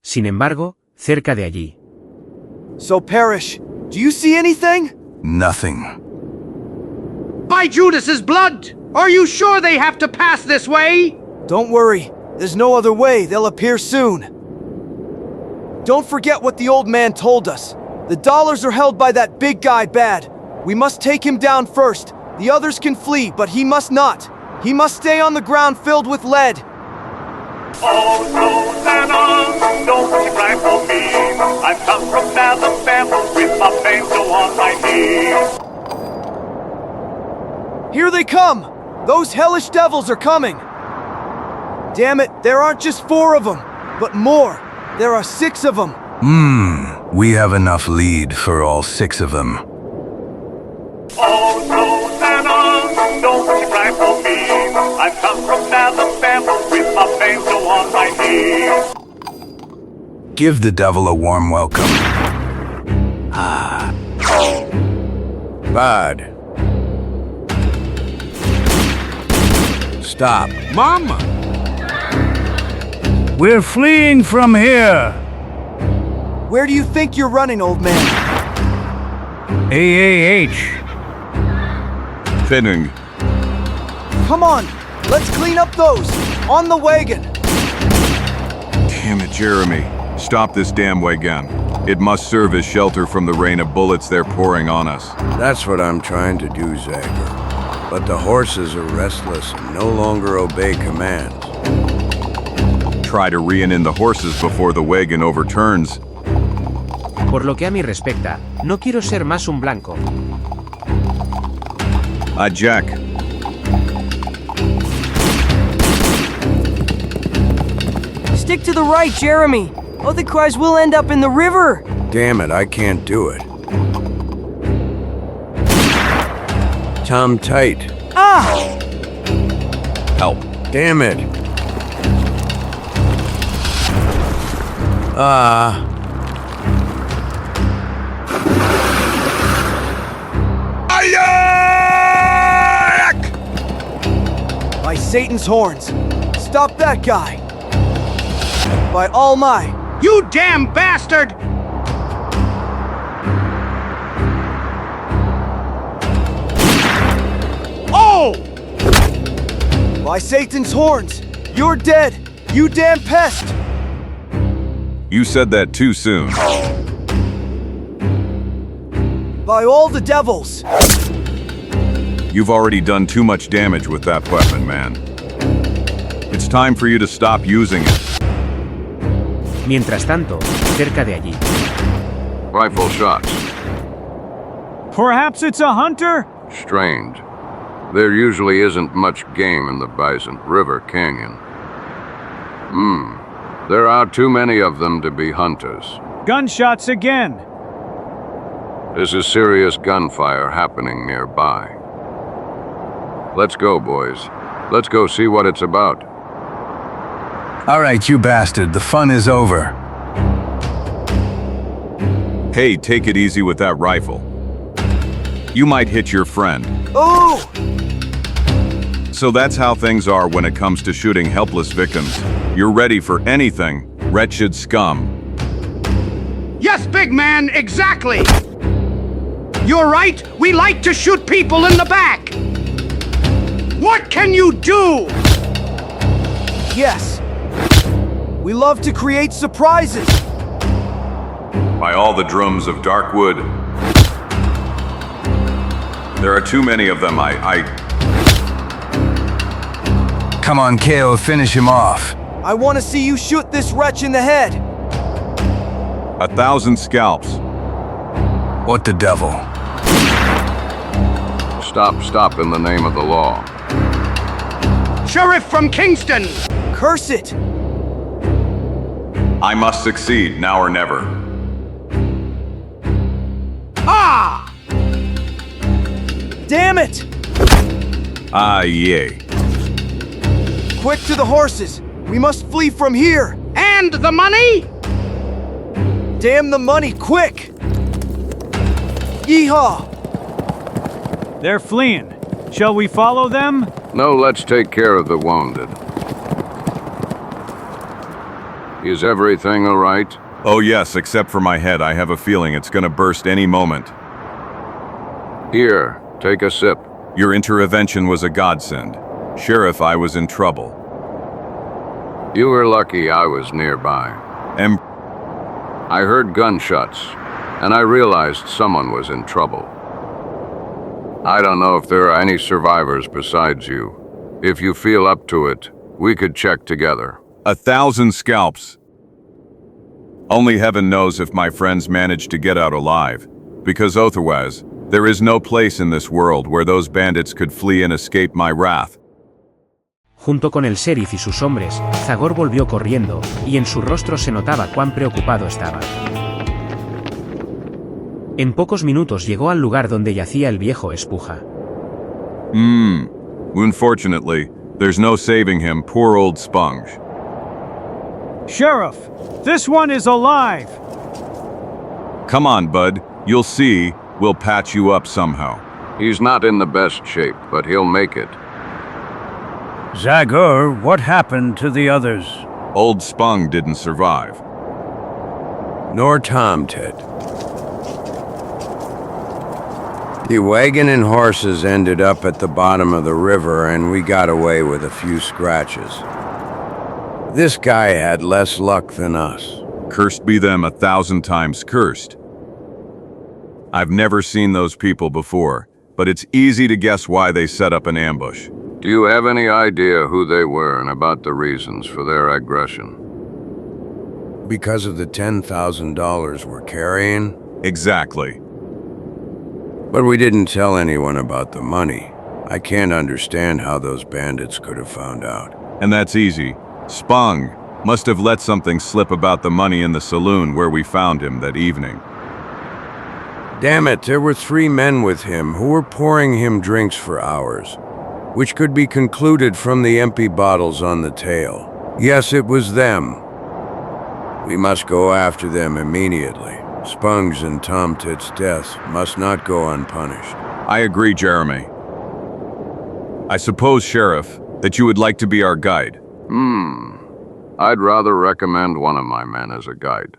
Sin embargo, cerca de allí. So, Parrish, do you see anything? Nothing. By Judas's blood! Are you sure they have to pass this way? Don't worry. There's no other way. They'll appear soon. Don't forget what the old man told us. The dollars are held by that big guy bad. We must take him down first. The others can flee, but he must not. He must stay on the ground filled with lead. Oh, Rosanna, don't cry for me. I've come from Alabama with my banjo on my knee. Here they come! Those hellish devils are coming! Damn it, there aren't just 4 of them, but more. There are 6 of them. We have enough lead for all 6 of them. Oh, Rosanna, don't cry for me. I've come from Give the devil a warm welcome. Bud. Stop. Mama! We're fleeing from here. Where do you think you're running, old man? AAH. Fitting. Come on, let's clean up those. On the wagon. Damn it, Jeremy. Stop this damn wagon. It must serve as shelter from the rain of bullets they're pouring on us. That's what I'm trying to do, Zagor. But the horses are restless and no longer obey commands. Try to rein in the horses before the wagon overturns. Por lo que a mí respecta, no quiero ser más un blanco. Jack. Stick to the right, Jeremy. Otherwise, we'll end up in the river. Damn it, I can't do it. Tom tight. Ah! Help. Damn it. By Satan's horns. Stop that guy. By all my. You damn bastard! Oh! By Satan's horns. You're dead. You damn pest. You said that too soon. By all the devils. You've already done too much damage with that weapon, man. It's time for you to stop using it. Mientras tanto, cerca de allí. Rifle shots. Perhaps it's a hunter? Strange. There usually isn't much game in the Bison River Canyon. There are too many of them to be hunters. Gunshots again. This is serious gunfire happening nearby. Let's go, boys. Let's go see what it's about. All right, you bastard, the fun is over. Hey, take it easy with that rifle. You might hit your friend. Oh! So that's how things are when it comes to shooting helpless victims. You're ready for anything, wretched scum. Yes, big man, exactly! You're right, we like to shoot people in the back! What can you do? Yes. We love to create surprises. By all the drums of dark wood. There are too many of them, Come on, KO, finish him off. I want to see you shoot this wretch in the head. 1,000 scalps. What the devil? Stop in the name of the law. Sheriff from Kingston! Curse it! I must succeed, now or never. Ah! Damn it! Yay. Quick to the horses! We must flee from here! And the money? Damn the money, quick! Yeehaw! They're fleeing. Shall we follow them? No, let's take care of the wounded. Is everything all right? Oh yes, except for my head. I have a feeling it's gonna burst any moment. Here, take a sip. Your intervention was a godsend. Sheriff, I was in trouble. You were lucky I was nearby. I heard gunshots, and I realized someone was in trouble. I don't know if there are any survivors besides you. If you feel up to it, we could check together. 1,000 scalps. Only heaven knows if my friends managed to get out alive, because otherwise, there is no place in this world where those bandits could flee and escape my wrath. Junto con el sheriff y sus hombres, Zagor volvió corriendo, y en su rostro se notaba cuán preocupado estaba. En pocos minutos llegó al lugar donde yacía el viejo Espuja. Unfortunately, there's no saving him, poor old sponge. Sheriff, this one is alive. Come on, bud. You'll see. We'll patch you up somehow. He's not in the best shape, but he'll make it. Zagor, what happened to the others? Old Spung didn't survive. Nor Tom Tit. The wagon and horses ended up at the bottom of the river, and we got away with a few scratches. This guy had less luck than us. Cursed be them 1,000 times cursed. I've never seen those people before, but it's easy to guess why they set up an ambush. Do you have any idea who they were and about the reasons for their aggression? Because of the $10,000 we're carrying? Exactly. But we didn't tell anyone about the money. I can't understand how those bandits could have found out. And that's easy. Spung must have let something slip about the money in the saloon where we found him that evening. Damn it, there were 3 men with him who were pouring him drinks for hours, which could be concluded from the empty bottles on the tail. Yes, it was them. We must go after them immediately. Spung's and Tom Tit's deaths must not go unpunished. I agree, Jeremy. I suppose, Sheriff, that you would like to be our guide. I'd rather recommend one of my men as a guide.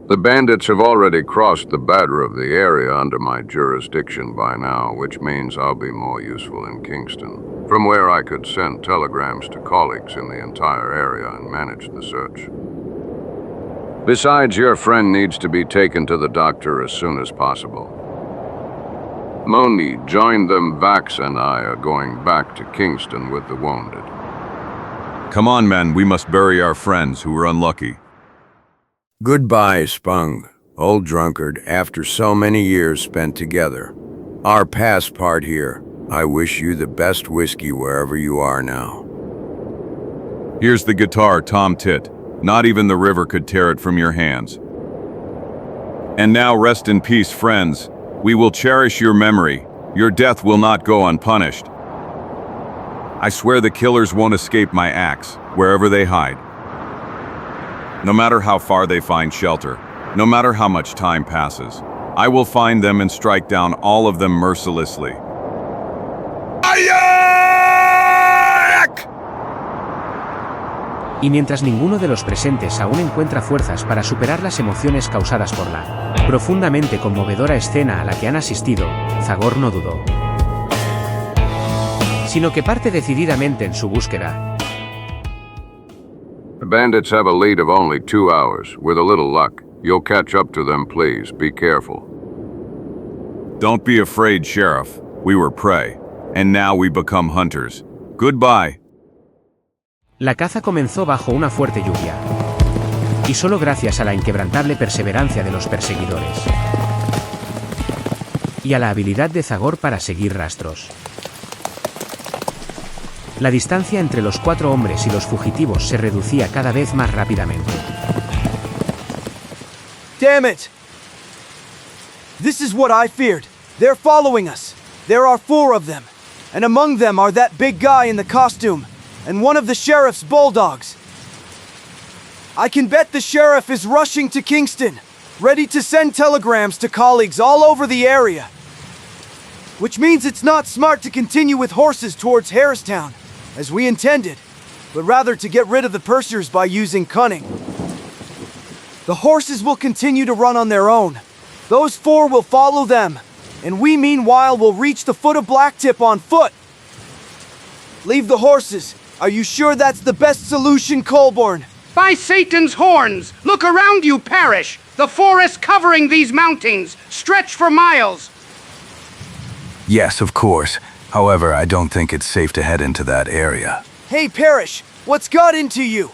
The bandits have already crossed the border of the area under my jurisdiction by now, which means I'll be more useful in Kingston, from where I could send telegrams to colleagues in the entire area and manage the search. Besides, your friend needs to be taken to the doctor as soon as possible. Moni, join them. Vax and I are going back to Kingston with the wounded. Come on, men, we must bury our friends who were unlucky. Goodbye, Spung, old drunkard, after so many years spent together. Our past part here. I wish you the best whiskey wherever you are now. Here's the guitar, Tom Tit. Not even the river could tear it from your hands. And now rest in peace, friends. We will cherish your memory. Your death will not go unpunished. I swear the killers won't escape my axe, wherever they hide. No matter how far they find shelter, no matter how much time passes, I will find them and strike down all of them mercilessly. Y mientras ninguno de los presentes aún encuentra fuerzas para superar las emociones causadas por la profundamente conmovedora escena a la que han asistido, Zagor no dudó, sino que parte decididamente en su búsqueda. The bandits have a lead of only 2 hours. With a little luck, you'll catch up to them, please. Be careful. Don't be afraid, Sheriff. We were prey, and now we become hunters. Goodbye. La caza comenzó bajo una fuerte lluvia, y solo gracias a la inquebrantable perseverancia de los perseguidores y a la habilidad de Zagor para seguir rastros, la distancia entre los 4 hombres y los fugitivos se reducía cada vez más rápidamente. Damn it! This is what I feared. They're following us. There are 4 of them, and among them are that big guy in the costume and one of the sheriff's bulldogs. I can bet the sheriff is rushing to Kingston, ready to send telegrams to colleagues all over the area. Which means it's not smart to continue with horses towards Harristown, as we intended, but rather to get rid of the pursuers by using cunning. The horses will continue to run on their own. Those 4 will follow them, and we meanwhile will reach the foot of Blacktip on foot. Leave the horses. Are you sure that's the best solution, Colborne? By Satan's horns! Look around you, Parish! The forest covering these mountains stretch for miles. Yes, of course. However, I don't think it's safe to head into that area. Hey, Parish, what's got into you?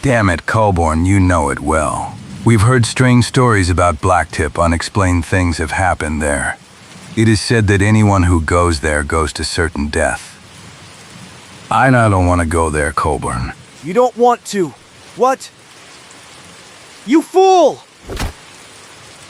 Damn it, Colborne, you know it well. We've heard strange stories about Blacktip. Unexplained things have happened there. It is said that anyone who goes there goes to certain death. I don't want to go there, Colborne. You don't want to. What? You fool!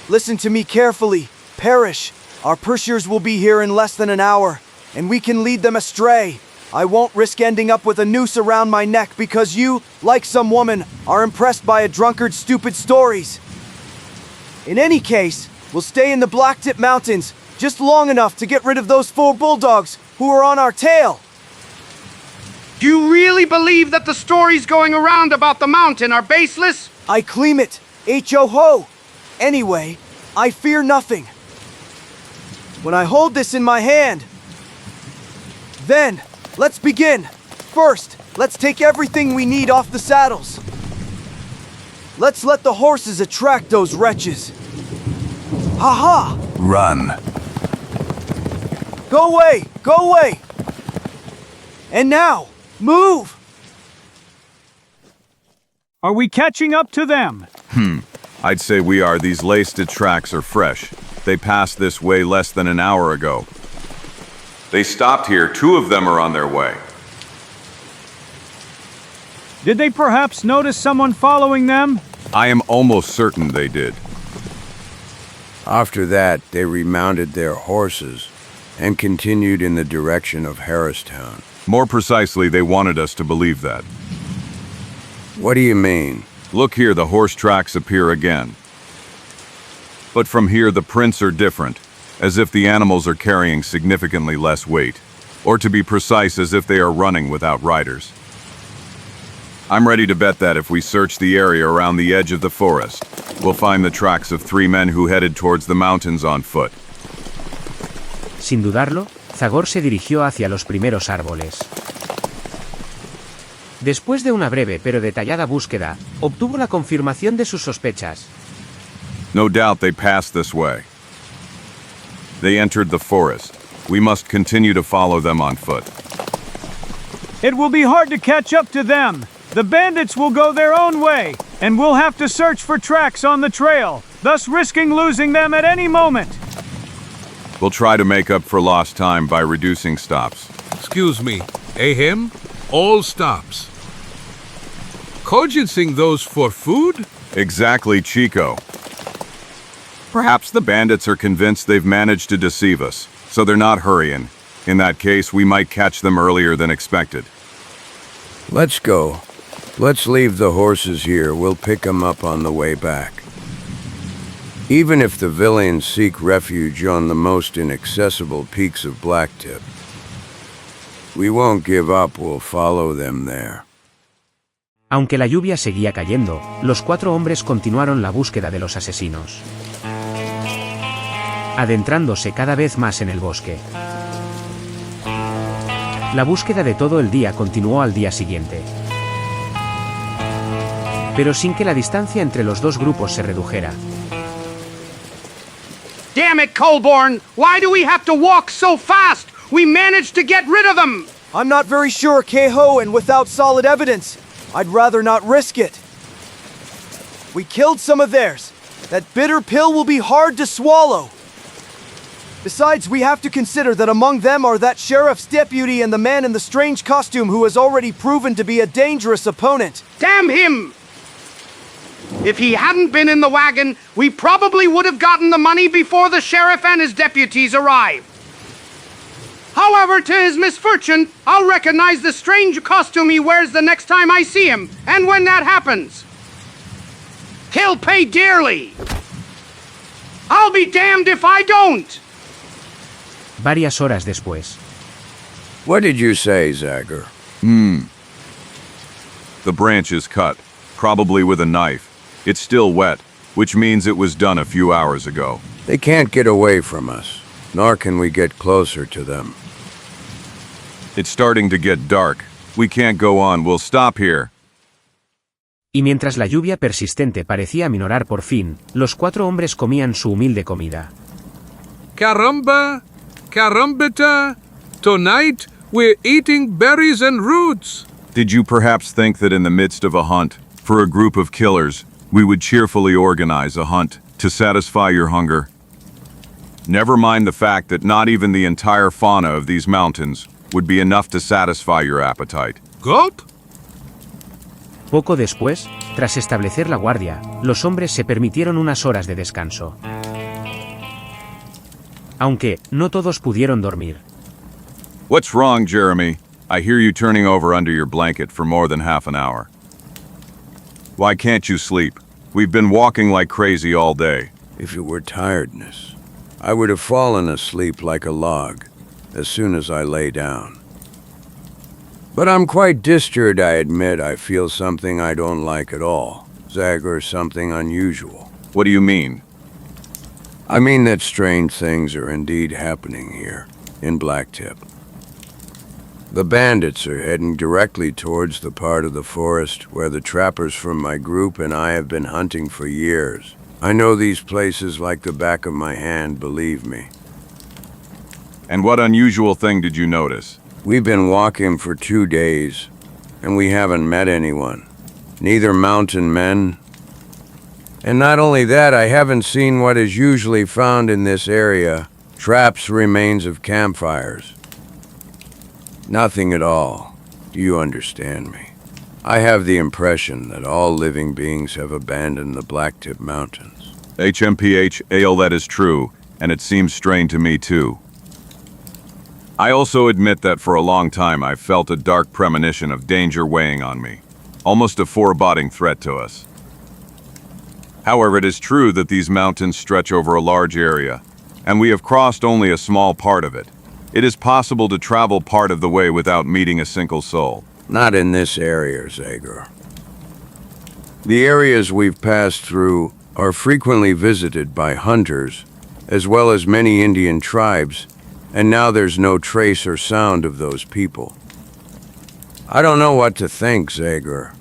Listen to me carefully. Parish, our pursuers will be here in less than an hour, and we can lead them astray. I won't risk ending up with a noose around my neck because you, like some woman, are impressed by a drunkard's stupid stories. In any case, we'll stay in the Blacktip Mountains just long enough to get rid of those 4 bulldogs who are on our tail. Do you really believe that the stories going around about the mountain are baseless? I claim it, H-O-ho! Anyway, I fear nothing. When I hold this in my hand, then, let's begin. First, let's take everything we need off the saddles. Let's let the horses attract those wretches. Ha-ha! Run. Go away! Go away! And now, move! Are we catching up to them? I'd say we are. These laced tracks are fresh. They passed this way less than an hour ago. They stopped here. 2 of them are on their way. Did they perhaps notice someone following them? I am almost certain they did. After that, they remounted their horses and continued in the direction of Harristown. More precisely, they wanted us to believe that. What do you mean? Look here, the horse tracks appear again. But from here, the prints are different, as if the animals are carrying significantly less weight, or to be precise, as if they are running without riders. I'm ready to bet that if we search the area around the edge of the forest, we'll find the tracks of 3 men who headed towards the mountains on foot. Sin dudarlo, Zagor se dirigió hacia los primeros árboles. Después de una breve pero detallada búsqueda, obtuvo la confirmación de sus sospechas. No doubt they passed this way. They entered the forest. We must continue to follow them on foot. It will be hard to catch up to them. The bandits will go their own way, and we'll have to search for tracks on the trail, thus risking losing them at any moment. We'll try to make up for lost time by reducing stops. Excuse me, Ahem? All stops. Coaxing those for food? Exactly, Chico. Perhaps the bandits are convinced they've managed to deceive us, so they're not hurrying. In that case, we might catch them earlier than expected. Let's go. Let's leave the horses here. We'll pick them up on the way back. Even if the villains seek refuge on the most inaccessible peaks of Blacktip, we won't give up. We'll follow them there. Aunque la lluvia seguía cayendo, los 4 hombres continuaron la búsqueda de los asesinos, adentrándose cada vez más en el bosque. La búsqueda de todo el día continuó al día siguiente, pero sin que la distancia entre los 2 grupos se redujera. Damn it, Colborne! Why do we have to walk so fast? We managed to get rid of them! I'm not very sure, Keho, and without solid evidence, I'd rather not risk it. We killed some of theirs. That bitter pill will be hard to swallow. Besides, we have to consider that among them are that sheriff's deputy and the man in the strange costume who has already proven to be a dangerous opponent. Damn him! If he hadn't been in the wagon, we probably would have gotten the money before the sheriff and his deputies arrived. However, to his misfortune, I'll recognize the strange costume he wears the next time I see him, and when that happens, he'll pay dearly. I'll be damned if I don't! Varias horas después. What did you say, Zagor? The branch is cut, probably with a knife. It's still wet, which means it was done a few hours ago. They can't get away from us, nor can we get closer to them. It's starting to get dark. We can't go on. We'll stop here. Y mientras la lluvia persistente parecía aminorar por fin, los 4 hombres comían su humilde comida. Caramba! Carambita! Tonight, we're eating berries and roots. Did you perhaps think that in the midst of a hunt, for a group of killers, we would cheerfully organize a hunt to satisfy your hunger? Never mind the fact that not even the entire fauna of these mountains would be enough to satisfy your appetite. Goat? Poco después, tras establecer la guardia, los hombres se permitieron unas horas de descanso. Aunque, no todos pudieron dormir. What's wrong, Jeremy? I hear you turning over under your blanket for more than half an hour. Why can't you sleep? We've been walking like crazy all day. If it were tiredness, I would have fallen asleep like a log as soon as I lay down. But I'm quite disturbed, I admit. I feel something I don't like at all. Zagor, something unusual. What do you mean? I mean that strange things are indeed happening here, in Blacktip. The bandits are heading directly towards the part of the forest where the trappers from my group and I have been hunting for years. I know these places like the back of my hand, believe me. And what unusual thing did you notice? We've been walking for 2 days, and we haven't met anyone. Neither mountain men. And not only that, I haven't seen what is usually found in this area, traps, remains of campfires. Nothing at all. Do you understand me? I have the impression that all living beings have abandoned the Blacktip Mountains. HMPH, Ale, that is true, and it seems strange to me too. I also admit that for a long time I felt a dark premonition of danger weighing on me, almost a foreboding threat to us. However, it is true that these mountains stretch over a large area, and we have crossed only a small part of it. It is possible to travel part of the way without meeting a single soul. Not in this area, Zagor. The areas we've passed through are frequently visited by hunters, as well as many Indian tribes, and now there's no trace or sound of those people. I don't know what to think, Zagor.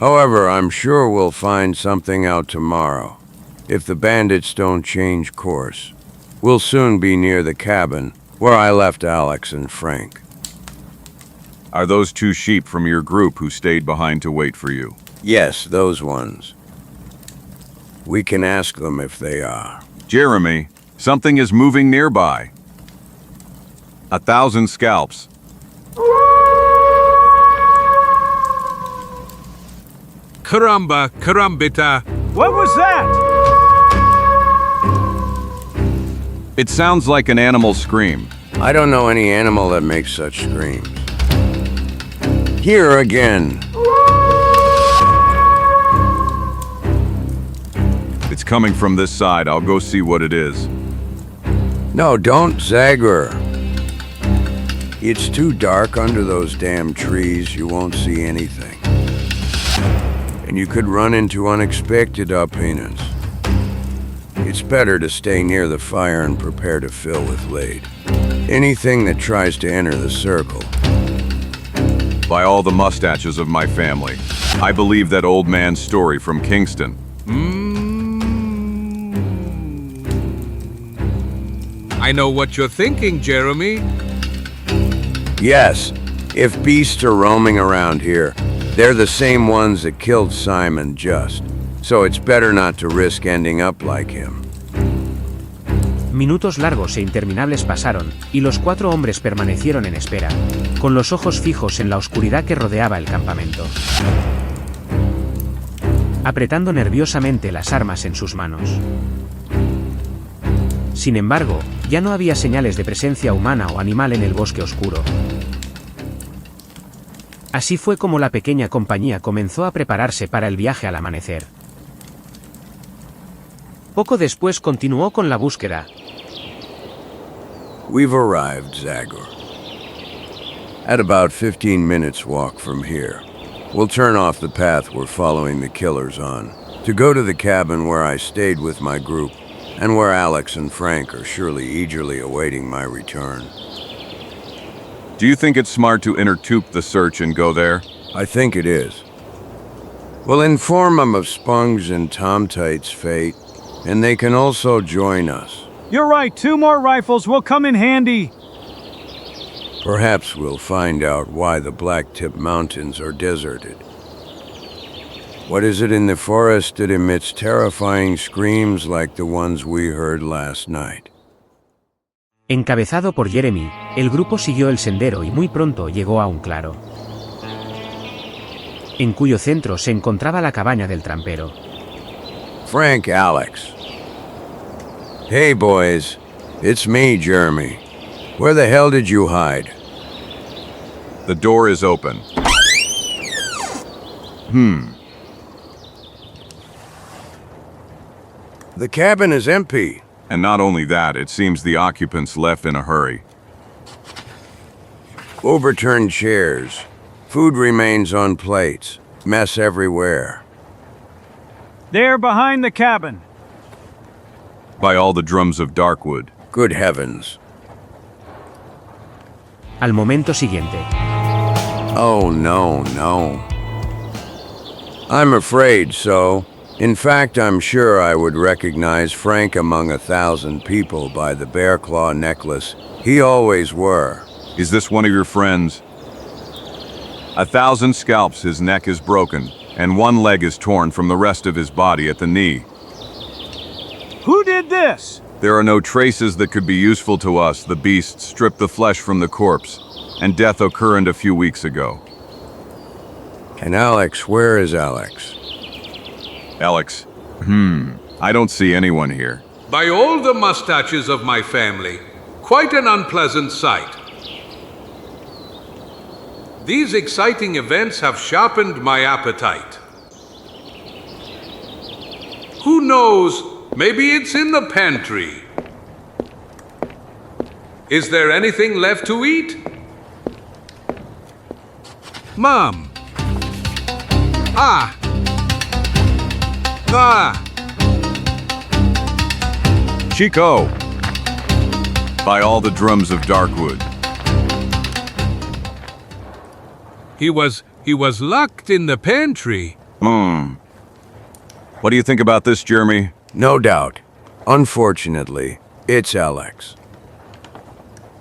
However, I'm sure we'll find something out tomorrow. If the bandits don't change course, we'll soon be near the cabin where I left Alex and Frank. Are those 2 sheep from your group who stayed behind to wait for you? Yes, those ones. We can ask them if they are. Jeremy, something is moving nearby. 1,000 scalps. Caramba, carambita. What was that? It sounds like an animal scream. I don't know any animal that makes such screams. Here again. It's coming from this side. I'll go see what it is. No, don't, Zagor. It's too dark under those damn trees. You won't see anything. And you could run into unexpected opinions. It's better to stay near the fire and prepare to fill with lead. Anything that tries to enter the circle. By all the mustaches of my family, I believe that old man's story from Kingston. I know what you're thinking, Jeremy. Yes, if beasts are roaming around here, they're the same ones that killed Simon Just. So it's better not to risk ending up like him. Minutos largos e interminables pasaron, y los 4 hombres permanecieron en espera, con los ojos fijos en la oscuridad que rodeaba el campamento, apretando nerviosamente las armas en sus manos. Sin embargo, ya no había señales de presencia humana o animal en el bosque oscuro. Así fue como la pequeña compañía comenzó a prepararse para el viaje al amanecer. Poco después continuó con la búsqueda. We've arrived, Zagor. At about 15 minutes walk from here. We'll turn off the path we're following the killers on, to go to the cabin where I stayed with my group, and where Alex and Frank are surely eagerly awaiting my return. Do you think it's smart to interrupt the search and go there? I think it is. We'll inform them of Spung's and Tomtight's fate, and they can also join us. You're right, 2 more rifles will come in handy. Perhaps we'll find out why the Blacktip Mountains are deserted. What is it in the forest that emits terrifying screams like the ones we heard last night? Encabezado por Jeremy, el grupo siguió el sendero y muy pronto llegó a un claro, en cuyo centro se encontraba la cabaña del trampero. Frank, Alex. Hey boys, it's me, Jeremy. Where the hell did you hide? The door is open. The cabin is empty. And not only that, it seems the occupants left in a hurry. Overturned chairs. Food remains on plates. Mess everywhere. They're behind the cabin. By all the drums of Darkwood. Good heavens. Al momento siguiente. Oh, no. I'm afraid so. In fact, I'm sure I would recognize Frank among 1,000 people by the bear claw necklace. He always were. Is this one of your friends? 1,000 scalps, his neck is broken, and one leg is torn from the rest of his body at the knee. Who did this? There are no traces that could be useful to us. The beast stripped the flesh from the corpse, and death occurred a few weeks ago. And Alex, where is Alex? Alex? I don't see anyone here. By all the mustaches of my family, quite an unpleasant sight. These exciting events have sharpened my appetite. Who knows, maybe it's in the pantry. Is there anything left to eat? Mom. Ah. Chico! By all the drums of Darkwood. He was locked in the pantry. What do you think about this, Jeremy? No doubt. Unfortunately, it's Alex.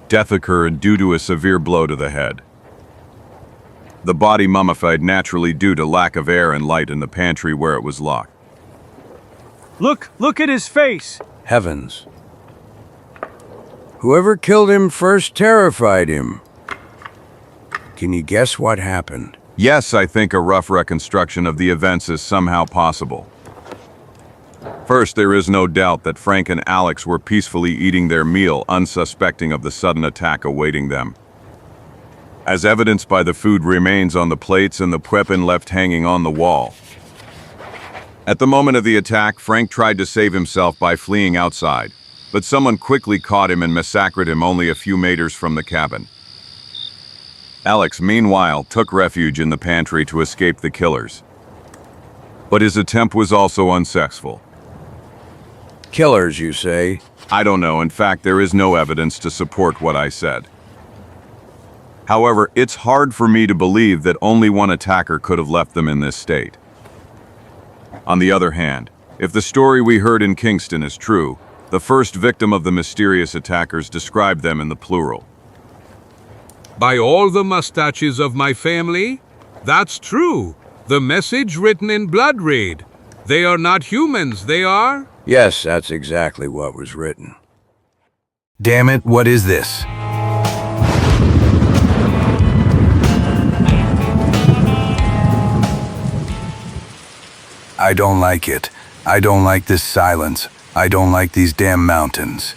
Death occurred due to a severe blow to the head. The body mummified naturally due to lack of air and light in the pantry where it was locked. Look at his face. Heavens. Whoever killed him first terrified him. Can you guess what happened? Yes, I think a rough reconstruction of the events is somehow possible. First, there is no doubt that Frank and Alex were peacefully eating their meal, unsuspecting of the sudden attack awaiting them. As evidenced by the food remains on the plates and the weapon left hanging on the wall. At the moment of the attack, Frank tried to save himself by fleeing outside, but someone quickly caught him and massacred him only a few meters from the cabin. Alex, meanwhile, took refuge in the pantry to escape the killers. But his attempt was also unsuccessful. Killers, you say? I don't know. In fact, there is no evidence to support what I said. However, it's hard for me to believe that only one attacker could have left them in this state. On the other hand, if the story we heard in Kingston is true, the first victim of the mysterious attackers described them in the plural. By all the mustaches of my family? That's true. The message written in Blood Raid. They are not humans, they are? Yes, that's exactly what was written. Damn it, what is this? I don't like it. I don't like this silence. I don't like these damn mountains.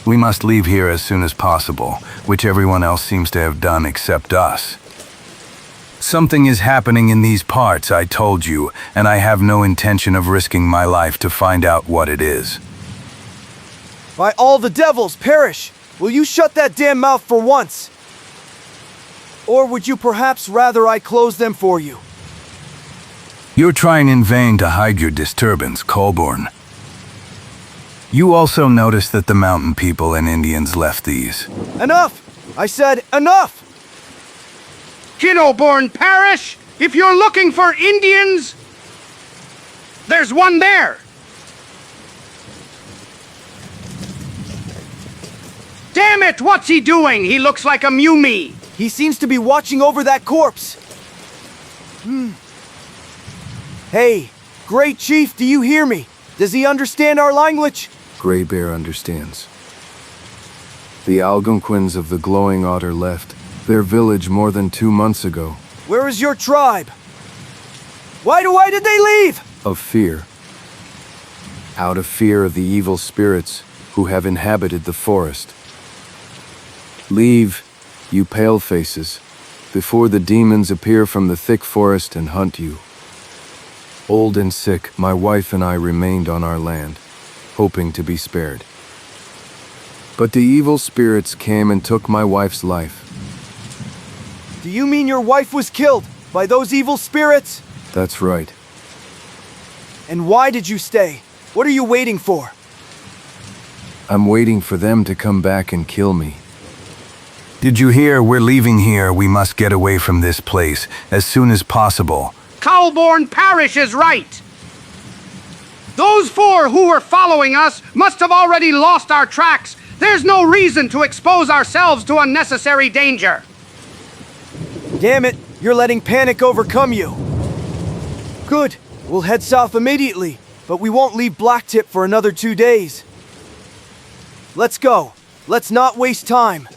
We must leave here as soon as possible, which everyone else seems to have done except us. Something is happening in these parts, I told you, and I have no intention of risking my life to find out what it is. By all the devils, perish! Will you shut that damn mouth for once? Or would you perhaps rather I close them for you? You're trying in vain to hide your disturbance, Colborne. You also noticed that the mountain people and Indians left these. Enough! I said enough! Kiddo-born parish, if you're looking for Indians, there's one there. Damn it, what's he doing? He looks like a Mew-Me. He seems to be watching over that corpse. Hey, Great Chief, do you hear me? Does he understand our language? Grey Bear understands. The Algonquins of the Glowing Otter left their village more than 2 months ago. Where is your tribe? Why did they leave? Of fear. Out of fear of the evil spirits who have inhabited the forest. Leave you pale faces, before the demons appear from the thick forest and hunt you. Old and sick, my wife and I remained on our land, hoping to be spared. But the evil spirits came and took my wife's life. Do you mean your wife was killed by those evil spirits? That's right. And why did you stay? What are you waiting for? I'm waiting for them to come back and kill me. Did you hear? We're leaving here. We must get away from this place as soon as possible. Colborne Parish is right. Those four who were following us must have already lost our tracks. There's no reason to expose ourselves to unnecessary danger. Damn it, you're letting panic overcome you. Good, we'll head south immediately, but we won't leave Blacktip for another 2 days. Let's go. Let's not waste time.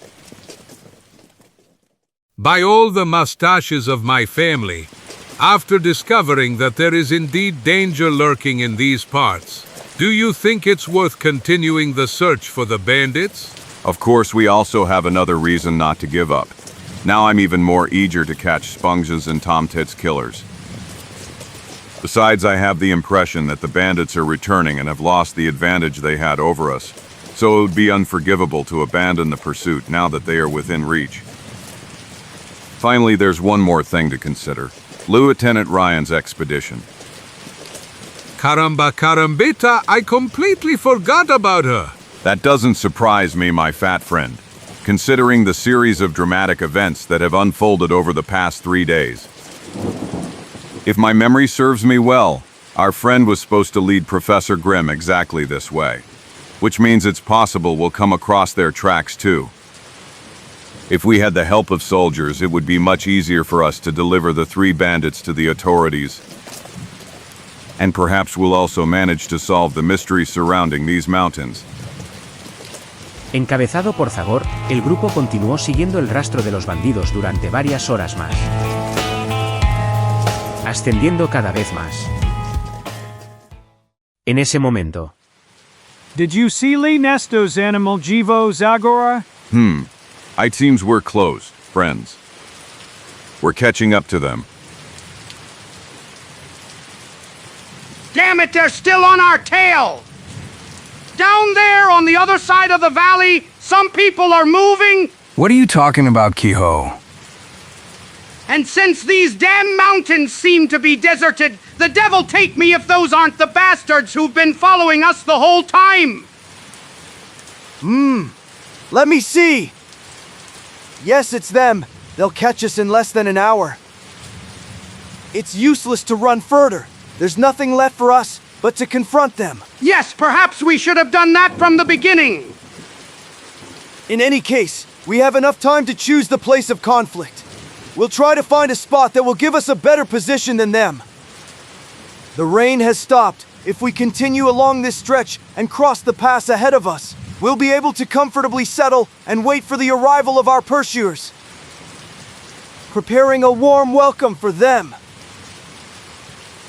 By all the mustaches of my family, after discovering that there is indeed danger lurking in these parts, do you think it's worth continuing the search for the bandits? Of course, we also have another reason not to give up. Now I'm even more eager to catch Sponges and Tomtit's killers. Besides, I have the impression that the bandits are returning and have lost the advantage they had over us, so it would be unforgivable to abandon the pursuit now that they are within reach. Finally, there's one more thing to consider. Lieutenant Ryan's expedition. Caramba carambita, I completely forgot about her. That doesn't surprise me, my fat friend, considering the series of dramatic events that have unfolded over the past 3 days. If my memory serves me well, our friend was supposed to lead Professor Grimm exactly this way, which means it's possible we'll come across their tracks too. If we had the help of soldiers, it would be much easier for us to deliver the 3 bandits to the authorities. And perhaps we'll also manage to solve the mystery surrounding these mountains. Encabezado por Zagor, el grupo continuó siguiendo el rastro de los bandidos durante varias horas más, ascendiendo cada vez más. En ese momento. Did you see Lee Nesto's animal Jivo Zagora? It seems we're close, friends. We're catching up to them. Damn it, they're still on our tail! Down there on the other side of the valley, some people are moving. What are you talking about, Kehoe? And since these damn mountains seem to be deserted, the devil take me if those aren't the bastards who've been following us the whole time! Let me see! Yes, it's them. They'll catch us in less than an hour. It's useless to run further. There's nothing left for us but to confront them. Yes, perhaps we should have done that from the beginning. In any case, we have enough time to choose the place of conflict. We'll try to find a spot that will give us a better position than them. The rain has stopped. If we continue along this stretch and cross the pass ahead of us, we'll be able to comfortably settle and wait for the arrival of our pursuers, preparing a warm welcome for them.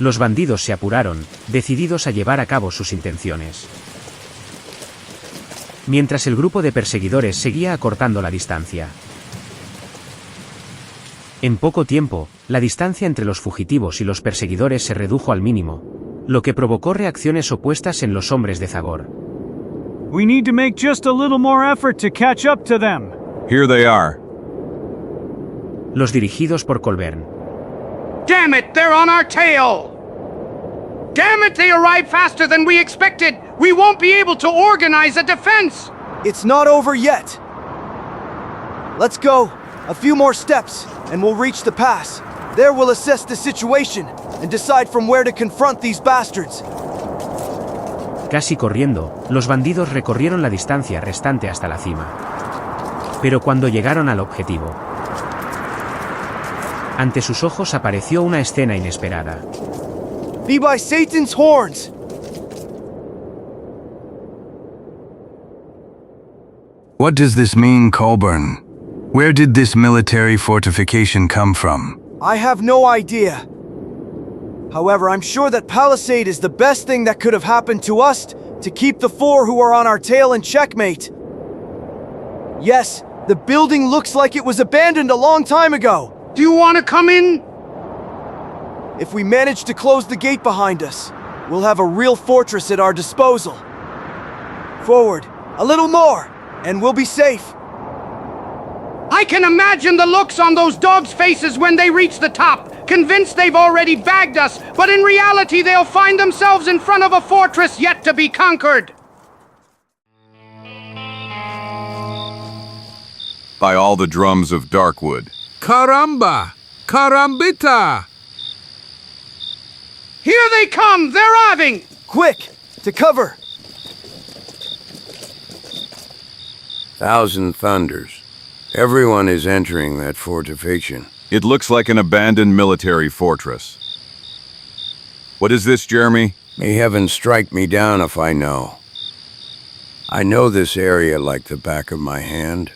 Los bandidos se apuraron, decididos a llevar a cabo sus intenciones. Mientras el grupo de perseguidores seguía acortando la distancia. En poco tiempo, la distancia entre los fugitivos y los perseguidores se redujo al mínimo, lo que provocó reacciones opuestas en los hombres de Zagor. We need to make just a little more effort to catch up to them. Here they are. Los dirigidos por Colborne. Damn it, they're on our tail! Damn it, they arrived faster than we expected! We won't be able to organize a defense! It's not over yet. Let's go. A few more steps, and we'll reach the pass. There we'll assess the situation, and decide from where to confront these bastards. Casi corriendo, los bandidos recorrieron la distancia restante hasta la cima. Pero cuando llegaron al objetivo, ante sus ojos apareció una escena inesperada. Be by Satan's horns! What does this mean, Colborne? Where did this military fortification come from? I have no idea. However, I'm sure that palisade is the best thing that could have happened to us to keep the 4 who are on our tail in checkmate. Yes, The building looks like it was abandoned a long time ago. Do you want to come in? If we manage to close the gate behind us, we'll have a real fortress at our disposal. Forward, a little more, and we'll be safe. I can imagine the looks on those dogs' faces when they reach the top, convinced they've already bagged us, but in reality they'll find themselves in front of a fortress yet to be conquered. By all the drums of Darkwood. Caramba! Carambita! Here they come! They're arriving! Quick! To cover! Thousand thunders. Everyone is entering that fortification. It looks like an abandoned military fortress. What is this, Jeremy? May heaven strike me down if I know. I know this area like the back of my hand,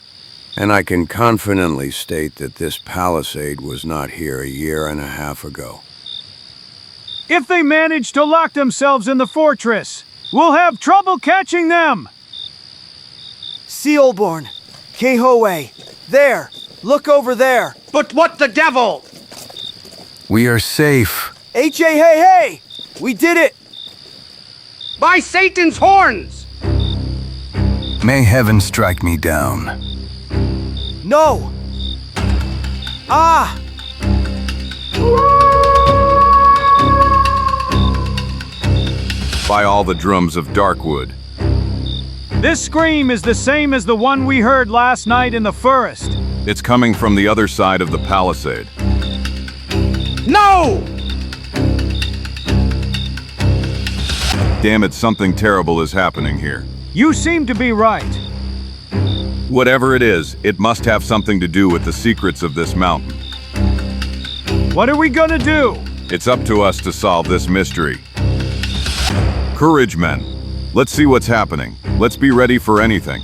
and I can confidently state that this palisade was not here 1.5 years ago. If they manage to lock themselves in the fortress, we'll have trouble catching them! Sealborn, Kehoe, there, look over there. But what the devil? We are safe. Hey, we did it! By Satan's horns! May heaven strike me down. No! Ah! By all the drums of Darkwood. This scream is the same as the one we heard last night in the forest. It's coming from the other side of the palisade. No! Damn it, something terrible is happening here. You seem to be right. Whatever it is, it must have something to do with the secrets of this mountain. What are we gonna do? It's up to us to solve this mystery. Courage, men. Let's see what's happening. Let's be ready for anything.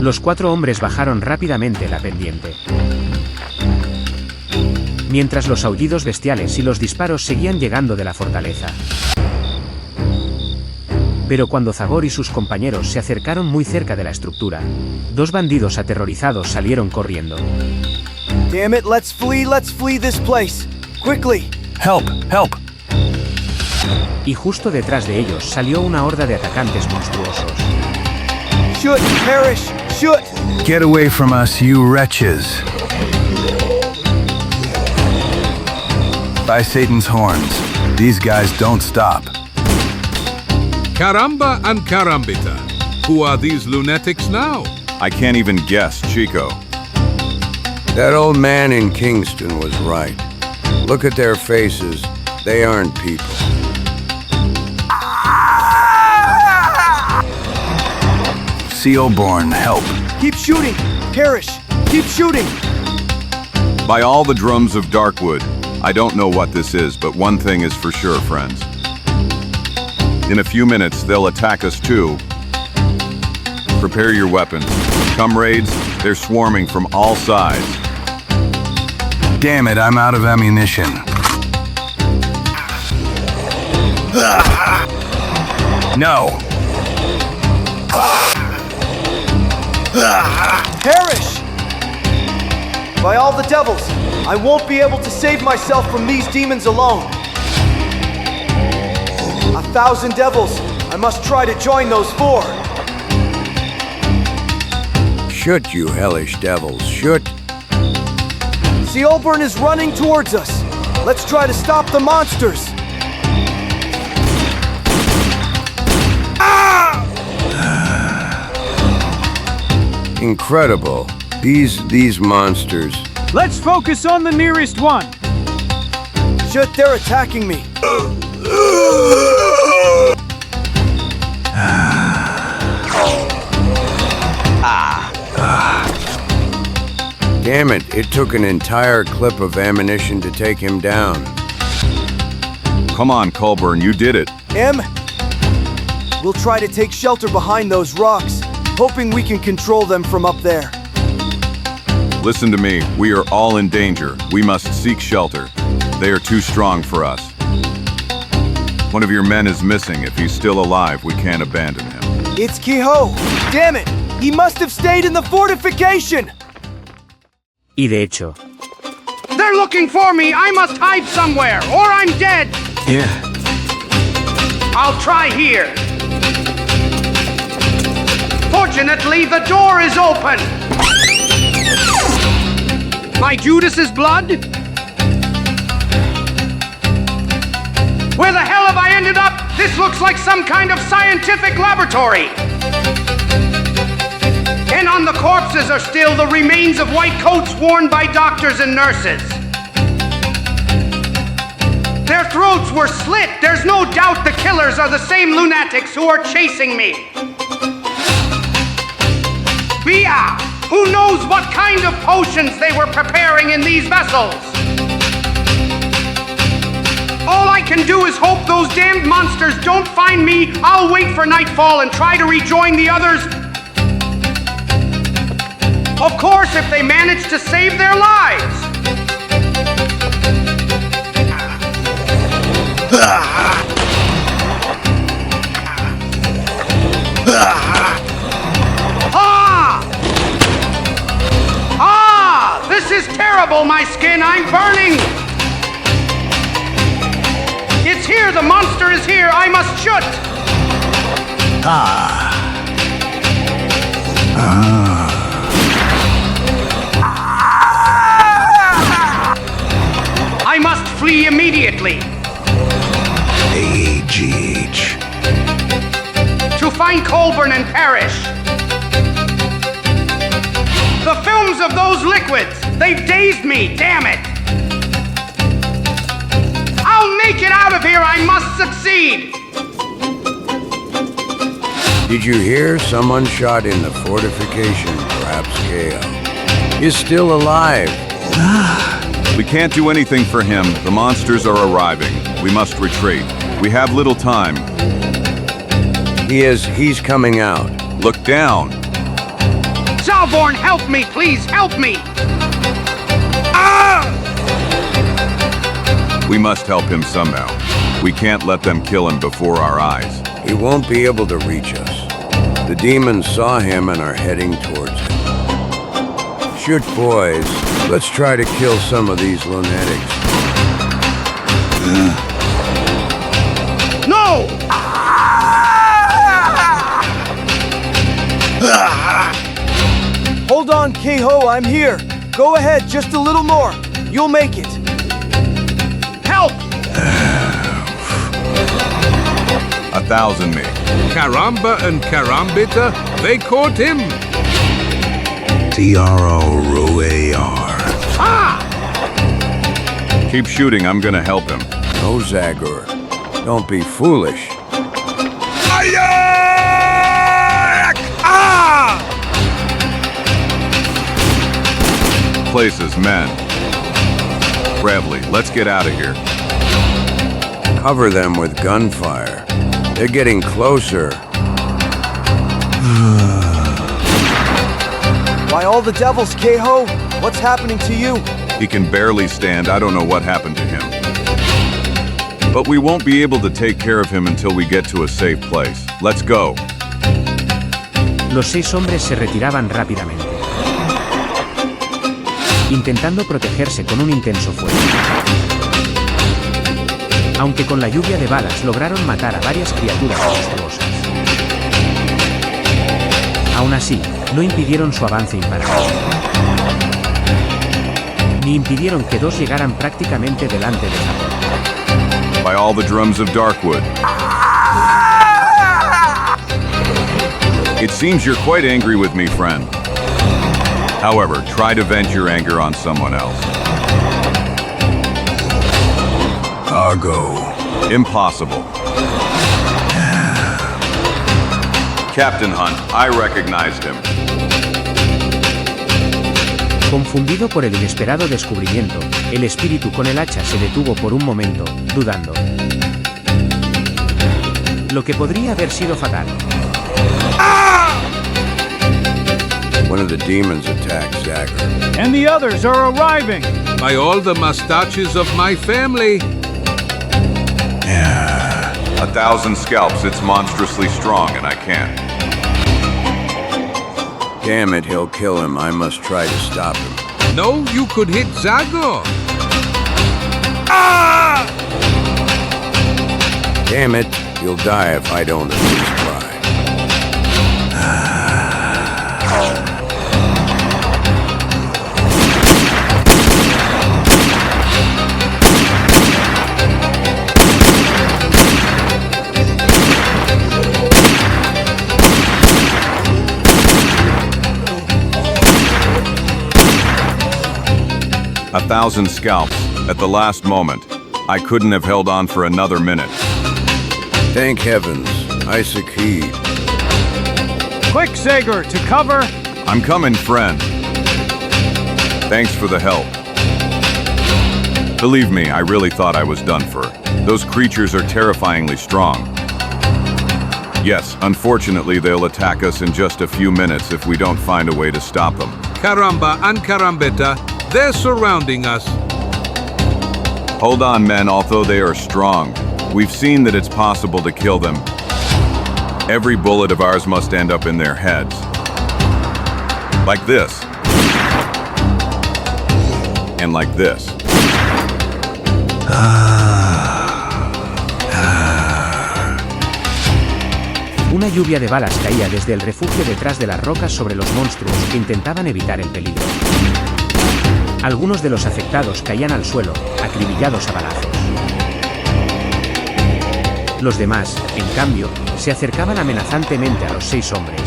Los 4 hombres bajaron rápidamente la pendiente. Mientras los aullidos bestiales y los disparos seguían llegando de la fortaleza. Pero cuando Zagor y sus compañeros se acercaron muy cerca de la estructura, 2 bandidos aterrorizados salieron corriendo. Damn it, let's flee this place. Quickly. Help, help. Y justo detrás de ellos salió una horda de atacantes monstruosos. Shoot, perish, shoot. Get away from us, you wretches. By Satan's horns, these guys don't stop. Caramba and Carambita. Who are these lunatics now? I can't even guess, Chico. That old man in Kingston was right. Look at their faces. They aren't people. Sealborn, help. Keep shooting. Perish. Keep shooting. By all the drums of Darkwood, I don't know what this is, but one thing is for sure, friends. In a few minutes, they'll attack us too. Prepare your weapons. Comrades, they're swarming from all sides. Damn it, I'm out of ammunition. No. Perish! By all the devils, I won't be able to save myself from these demons alone. 1,000 devils, I must try to join those 4. Shoot, you hellish devils, shoot. Sealburn is running towards us. Let's try to stop the monsters. Incredible. These monsters. Let's focus on the nearest one. Shit, they're attacking me. Damn it, it took an entire clip of ammunition to take him down. Come on, Colburn, you did it. We'll try to take shelter behind those rocks, hoping we can control them from up there. Listen to me, we are all in danger. We must seek shelter. They are too strong for us. One of your men is missing. If he's still alive, we can't abandon him. It's Kehoe! Damn it! He must have stayed in the fortification! Y de hecho, They're looking for me. I must hide somewhere, or I'm dead. Yeah. I'll try here. Fortunately, the door is open. My Judas's blood? Where the hell have I ended up? This looks like some kind of scientific laboratory. And on the corpses are still the remains of white coats worn by doctors and nurses. Their throats were slit. There's no doubt the killers are the same lunatics who are chasing me. Bia, who knows what kind of potions they were preparing in these vessels? All I can do is hope those damned monsters don't find me. I'll wait for nightfall and try to rejoin the others. Of course, if they manage to save their lives. This is terrible, my skin. I'm burning. It's here. The monster is here. I must shoot. I must flee immediately. A-G-H. To find Colburn and perish. The films of those liquids, they've dazed me, damn it. I'll make it out of here, I must succeed. Did you hear someone shot in the fortification? Perhaps KO is still alive. We can't do anything for him. The monsters are arriving. We must retreat. We have little time. He's coming out. Look down. Zalborn, help me, please, help me. We must help him somehow. We can't let them kill him before our eyes. He won't be able to reach us. The demons saw him and are heading towards him. Shoot, boys. Let's try to kill some of these lunatics. No! Hold on, K-Ho, I'm here. Go ahead, just a little more. You'll make it. Help! 1,000 me. Caramba and Carambita, they caught him. T-R-O-R-O-A-R. Keep shooting, I'm gonna help him. No, Zagor. Don't be foolish. Places, men. Bradley, let's get out of here. Cover them with gunfire. They're getting closer. Why all the devils, K-Ho? What's happening to you? He can barely stand. I don't know what happened to him. But we won't be able to take care of him until we get to a safe place. Let's go. Los 6 hombres se retiraban rápidamente, intentando protegerse con un intenso fuego. Aunque con la lluvia de balas lograron matar a varias criaturas monstruosas. Aún así, no impidieron su avance imparable, ni impidieron que 2 llegaran prácticamente delante de Zagor. By all the drums of Darkwood. It seems you're quite angry with me, friend. However, try to vent your anger on someone else. Argo. Impossible. Captain Hunt, I recognized him. Confundido por el inesperado descubrimiento, el espíritu con el hacha se detuvo por un momento, dudando. Lo que podría haber sido fatal. One of the demons attacked Zagor. And the others are arriving. By all the mustaches of my family. 1,000 scalps, it's monstrously strong and I can't. Damn it, he'll kill him. I must try to stop him. No, you could hit Zagor. Damn it, you'll die if I don't at least try. 1,000 scalps at the last moment. I couldn't have held on for another minute. Thank heavens, I succeed. Quick, Zagor, to cover! I'm coming, friend. Thanks for the help. Believe me, I really thought I was done for. Those creatures are terrifyingly strong. Yes, unfortunately, they'll attack us in just a few minutes if we don't find a way to stop them. Caramba and carambeta, they're surrounding us. Hold on, men, although they are strong. We've seen that it's possible to kill them. Every bullet of ours must end up in their heads. Like this. And like this. Una lluvia de balas caía desde el refugio detrás de las rocas sobre los monstruos que intentaban evitar el peligro. Algunos de los afectados caían al suelo, acribillados a balazos. Los demás, en cambio, se acercaban amenazantemente a los 6 hombres.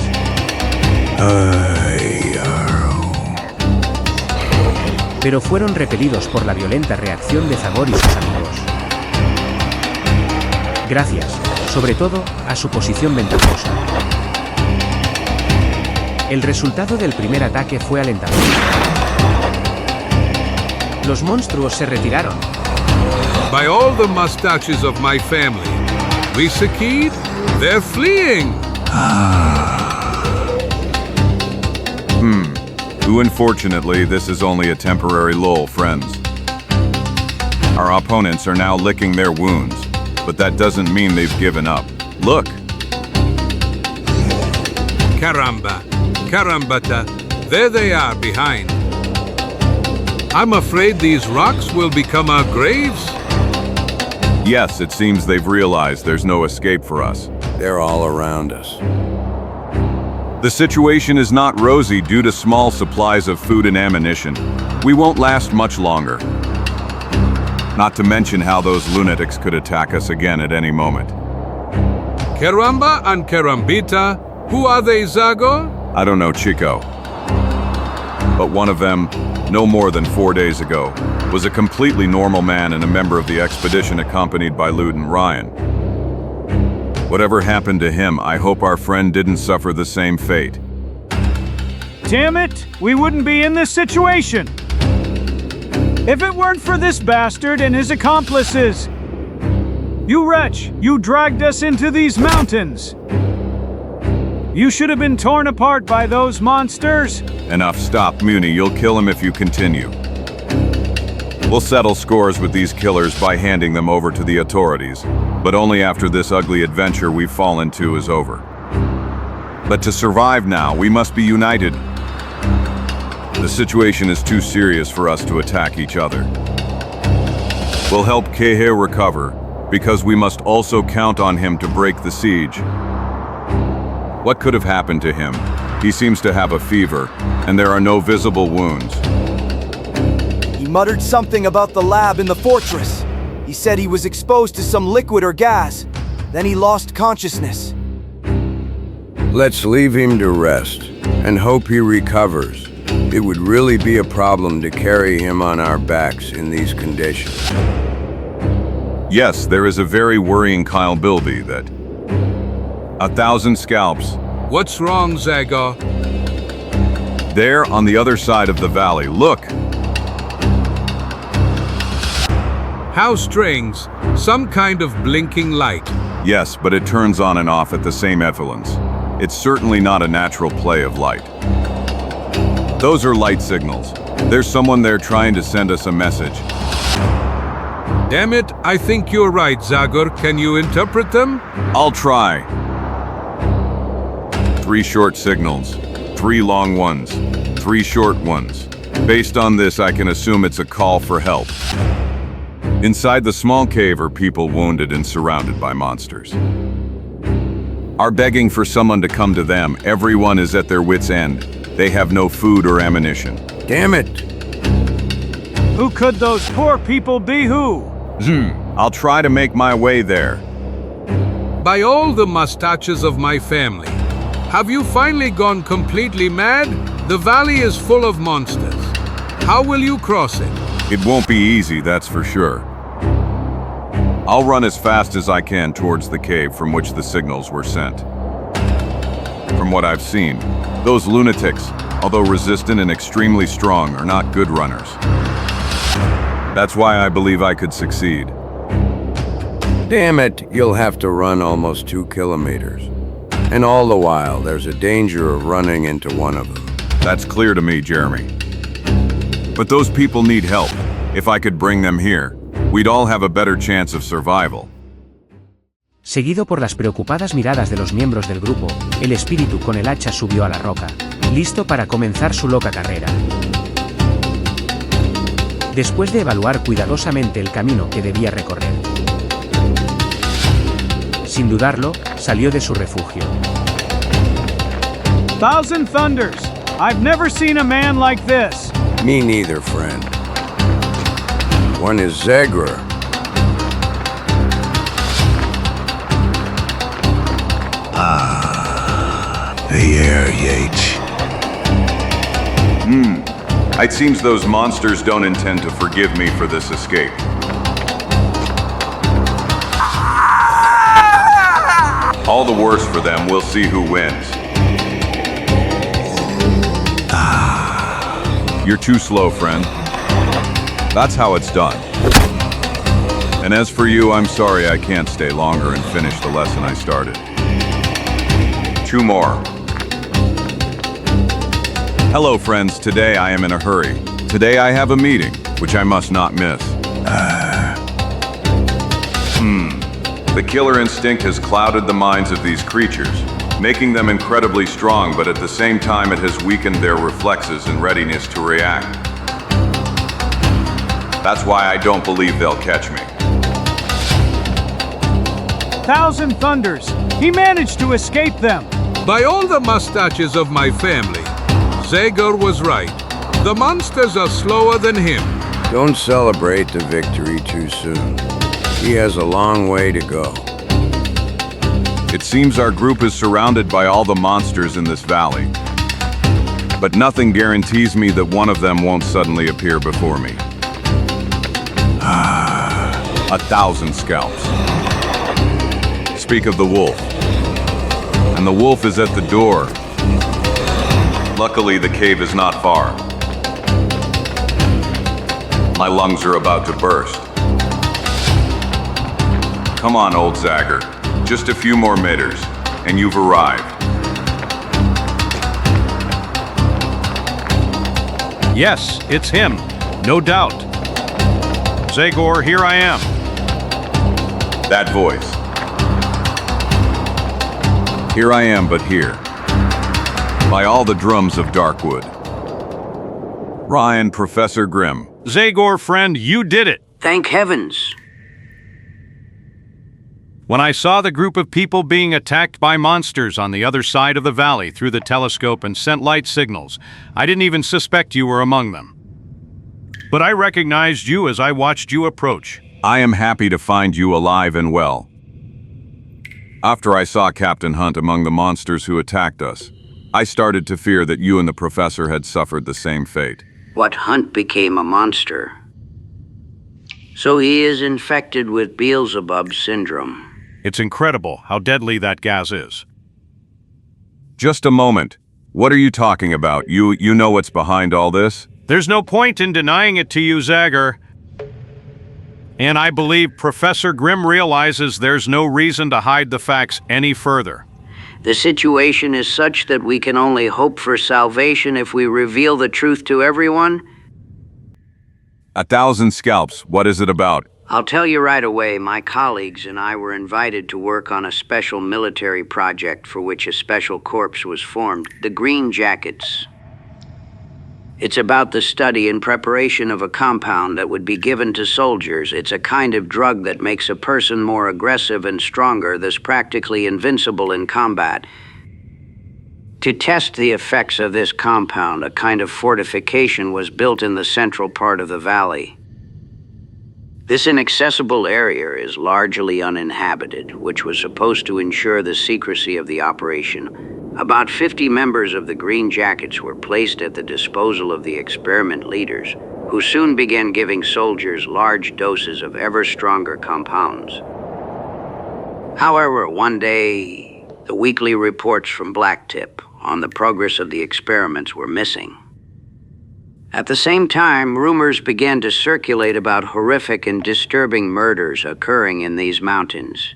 Pero fueron repelidos por la violenta reacción de Zagor y sus amigos. Gracias, sobre todo, a su posición ventajosa. El resultado del primer ataque fue alentador. Los monstruos se retiraron. By all the mustaches of my family, we succeed, they're fleeing. Unfortunately, this is only a temporary lull, friends. Our opponents are now licking their wounds, but that doesn't mean they've given up. Look! Caramba, carambata, there they are behind. I'm afraid these rocks will become our graves. Yes, it seems they've realized there's no escape for us. They're all around us. The situation is not rosy due to small supplies of food and ammunition. We won't last much longer. Not to mention how those lunatics could attack us again at any moment. Caramba and carambita, who are they, Zagor? I don't know, Chico. But one of them, no more than 4 days ago, was a completely normal man and a member of the expedition accompanied by Lieutenant Ryan. Whatever happened to him, I hope our friend didn't suffer the same fate. Damn it! We wouldn't be in this situation! If it weren't for this bastard and his accomplices! You wretch! You dragged us into these mountains! You should have been torn apart by those monsters! Enough, stop, Muni, you'll kill him if you continue. We'll settle scores with these killers by handing them over to the authorities, but only after this ugly adventure we've fallen to is over. But to survive now, we must be united. The situation is too serious for us to attack each other. We'll help Kehe recover, because we must also count on him to break the siege. What could have happened to him? He seems to have a fever, and there are no visible wounds. He muttered something about the lab in the fortress. He said he was exposed to some liquid or gas. Then he lost consciousness. Let's leave him to rest, and hope he recovers. It would really be a problem to carry him on our backs in these conditions. Yes, there is a very worrying Kyle Bilby that 1,000 scalps. What's wrong, Zagor? There, on the other side of the valley, look! How strange. Some kind of blinking light. Yes, but it turns on and off at the same effluence. It's certainly not a natural play of light. Those are light signals. There's someone there trying to send us a message. Damn it, I think you're right, Zagor. Can you interpret them? I'll try. 3 short signals. 3 long ones, 3 short ones. Based on this, I can assume it's a call for help. Inside the small cave are people wounded and surrounded by monsters. Are begging for someone to come to them. Everyone is at their wits' end. They have no food or ammunition. Damn it! Who could those poor people be who? I'll try to make my way there. By all the mustaches of my family, have you finally gone completely mad? The valley is full of monsters. How will you cross it? It won't be easy, that's for sure. I'll run as fast as I can towards the cave from which the signals were sent. From what I've seen, those lunatics, although resistant and extremely strong, are not good runners. That's why I believe I could succeed. Damn it, you'll have to run almost 2 kilometers. And all the while, there's a danger of running into one of them. That's clear to me, Jeremy. But those people need help. If I could bring them here, we'd all have a better chance of survival. Seguido por las preocupadas miradas de los miembros del grupo, el espíritu con el hacha subió a la roca, listo para comenzar su loca carrera. Después de evaluar cuidadosamente el camino que debía recorrer, sin dudarlo, salió de su refugio. Thousand Thunders! I've never seen a man like this. Me neither, friend. One is Zagor. The air, Yates. It seems those monsters don't intend to forgive me for this escape. All the worse for them, we'll see who wins. You're too slow, friend. That's how it's done. And as for you, I'm sorry I can't stay longer and finish the lesson I started. 2 more. Hello, friends. Today I am in a hurry. Today I have a meeting, which I must not miss. The killer instinct has clouded the minds of these creatures, making them incredibly strong, but at the same time it has weakened their reflexes and readiness to react. That's why I don't believe they'll catch me. Thousand Thunders! He managed to escape them! By all the mustaches of my family, Zagor was right. The monsters are slower than him. Don't celebrate the victory too soon. He has a long way to go. It seems our group is surrounded by all the monsters in this valley. But nothing guarantees me that one of them won't suddenly appear before me. 1,000 scalps. Speak of the wolf. And the wolf is at the door. Luckily, the cave is not far. My lungs are about to burst. Come on, old Zagor. Just a few more meters, and you've arrived. Yes, it's him. No doubt. Zagor, here I am. That voice. Here I am, but here. By all the drums of Darkwood. Ryan, Professor Grimm. Zagor, friend, you did it. Thank heavens. When I saw the group of people being attacked by monsters on the other side of the valley through the telescope and sent light signals, I didn't even suspect you were among them. But I recognized you as I watched you approach. I am happy to find you alive and well. After I saw Captain Hunt among the monsters who attacked us, I started to fear that you and the professor had suffered the same fate. What Hunt became a monster. So he is infected with Beelzebub syndrome. It's incredible how deadly that gas is. Just a moment. What are you talking about? You know what's behind all this? There's no point in denying it to you, Zagor. And I believe Professor Grimm realizes there's no reason to hide the facts any further. The situation is such that we can only hope for salvation if we reveal the truth to everyone. 1,000 scalps. What is it about? I'll tell you right away, my colleagues and I were invited to work on a special military project for which a special corps was formed, the Green Jackets. It's about the study and preparation of a compound that would be given to soldiers. It's a kind of drug that makes a person more aggressive and stronger, thus practically invincible in combat. To test the effects of this compound, a kind of fortification was built in the central part of the valley. This inaccessible area is largely uninhabited, which was supposed to ensure the secrecy of the operation. About 50 members of the Green Jackets were placed at the disposal of the experiment leaders, who soon began giving soldiers large doses of ever stronger compounds. However, one day, the weekly reports from Blacktip on the progress of the experiments were missing. At the same time, rumors began to circulate about horrific and disturbing murders occurring in these mountains.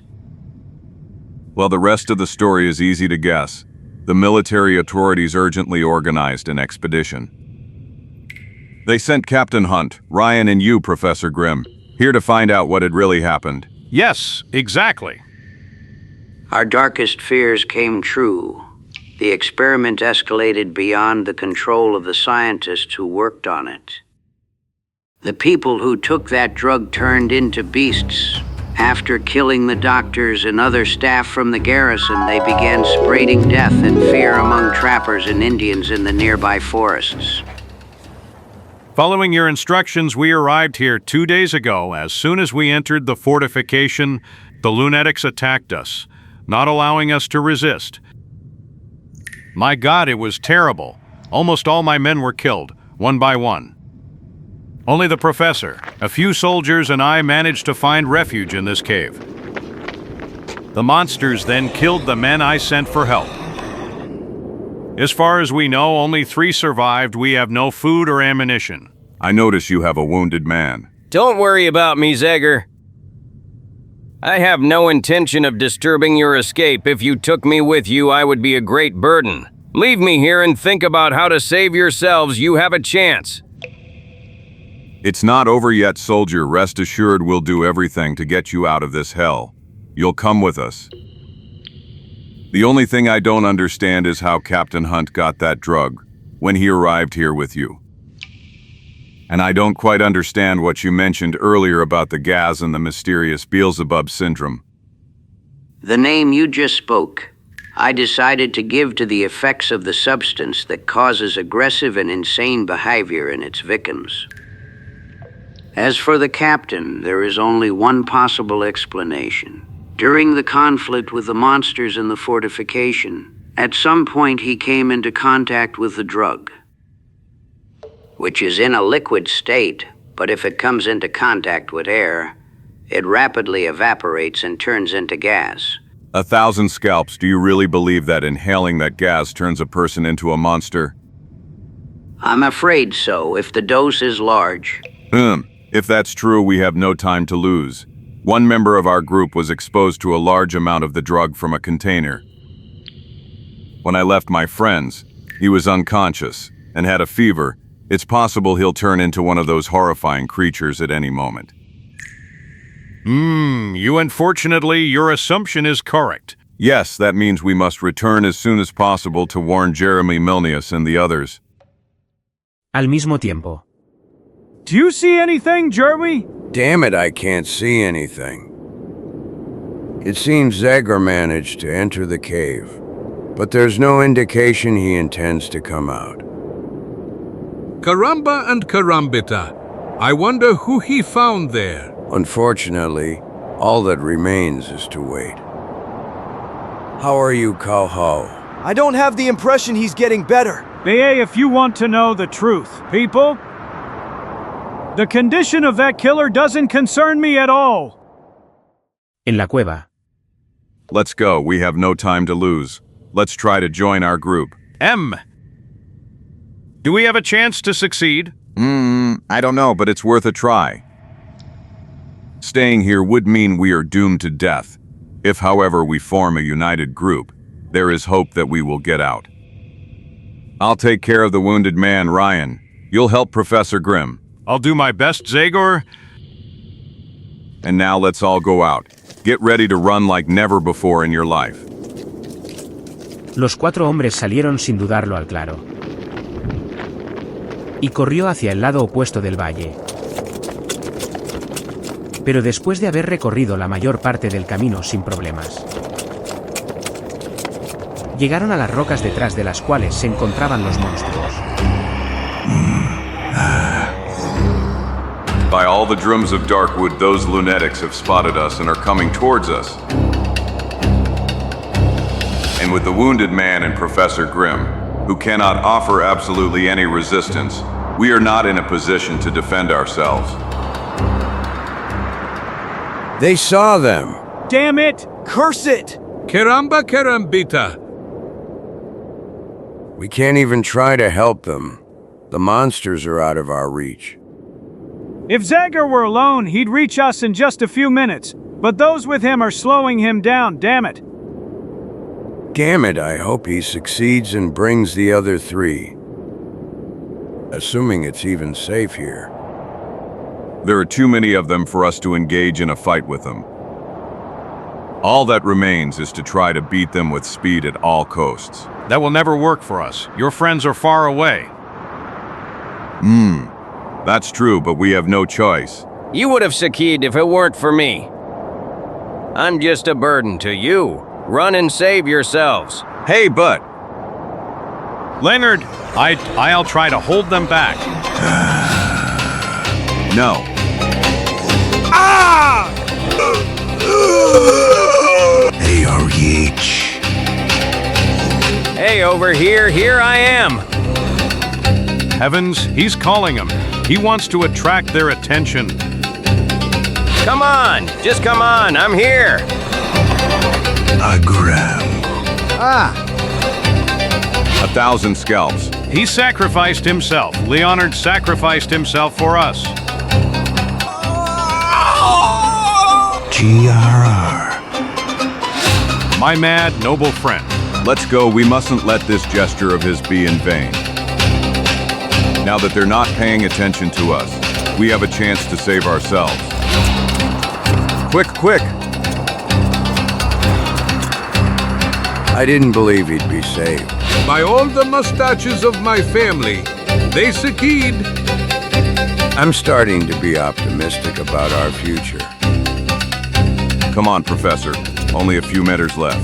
Well, the rest of the story is easy to guess. The military authorities urgently organized an expedition. They sent Captain Hunt, Ryan, and you, Professor Grimm, here to find out what had really happened. Yes, exactly. Our darkest fears came true. The experiment escalated beyond the control of the scientists who worked on it. The people who took that drug turned into beasts. After killing the doctors and other staff from the garrison, they began spreading death and fear among trappers and Indians in the nearby forests. Following your instructions, we arrived here 2 days ago. As soon as we entered the fortification, the lunatics attacked us, not allowing us to resist. My God, it was terrible. Almost all my men were killed, one by one. Only the professor, a few soldiers, and I managed to find refuge in this cave. The monsters then killed the men I sent for help. As far as we know, only 3 survived. We have no food or ammunition. I notice you have a wounded man. Don't worry about me, Zagor. I have no intention of disturbing your escape. If you took me with you, I would be a great burden. Leave me here and think about how to save yourselves. You have a chance. It's not over yet, soldier. Rest assured we'll do everything to get you out of this hell. You'll come with us. The only thing I don't understand is how Captain Hunt got that drug when he arrived here with you. And I don't quite understand what you mentioned earlier about the gas and the mysterious Beelzebub syndrome. The name you just spoke, I decided to give to the effects of the substance that causes aggressive and insane behavior in its victims. As for the captain, there is only one possible explanation. During the conflict with the monsters in the fortification, at some point he came into contact with the drug, which is in a liquid state, but if it comes into contact with air, it rapidly evaporates and turns into gas. 1,000 scalps, do you really believe that inhaling that gas turns a person into a monster? I'm afraid so, if the dose is large. If that's true, we have no time to lose. One member of our group was exposed to a large amount of the drug from a container. When I left my friends, he was unconscious and had a fever. It's possible he'll turn into one of those horrifying creatures at any moment. Unfortunately, your assumption is correct. Yes, that means we must return as soon as possible to warn Jeremy Milnius and the others. Al mismo tiempo. Do you see anything, Jeremy? Damn it, I can't see anything. It seems Zagor managed to enter the cave, but there's no indication he intends to come out. Caramba and Carambita. I wonder who he found there. Unfortunately, all that remains is to wait. How are you, Kauho? I don't have the impression he's getting better. BA, if you want to know the truth, people, the condition of that killer doesn't concern me at all. En la cueva. Let's go, we have no time to lose. Let's try to join our group. Do we have a chance to succeed? I don't know, but it's worth a try. Staying here would mean we are doomed to death. If, however, we form a united group, there is hope that we will get out. I'll take care of the wounded man, Ryan. You'll help Professor Grimm. I'll do my best, Zagor. And now let's all go out. Get ready to run like never before in your life. Los 4 hombres salieron sin dudarlo al claro. Y corrió hacia el lado opuesto del valle. Pero después de haber recorrido la mayor parte del camino sin problemas, llegaron a las rocas detrás de las cuales se encontraban los monstruos. By all the drums of Darkwood, those lunatics have spotted us and are coming towards us. And with the wounded man and Professor Grimm, who cannot offer absolutely any resistance, we are not in a position to defend ourselves. They saw them. Damn it! Curse it! Caramba carambita. We can't even try to help them. The monsters are out of our reach. If Zagor were alone, he'd reach us in just a few minutes. But those with him are slowing him down, damn it. Damn it, I hope he succeeds and brings the other 3. Assuming it's even safe here. There are too many of them for us to engage in a fight with them. All that remains is to try to beat them with speed at all costs. That will never work for us. Your friends are far away. That's true, but we have no choice. You would have succeeded if it weren't for me. I'm just a burden to you. Run and save yourselves. Hey, but... Leonard, I'll try to hold them back. No. Hey, over here, here I am. Heavens, he's calling them. He wants to attract their attention. Come on, just come on, I'm here. Ah, 1,000 scalps. He sacrificed himself. Leonard sacrificed himself for us. My mad, noble friend. Let's go, we mustn't let this gesture of his be in vain. Now that they're not paying attention to us, we have a chance to save ourselves. Quick, quick! I didn't believe he'd be saved. By all the mustaches of my family, they succeed. I'm starting to be optimistic about our future. Come on, Professor. Only a few meters left.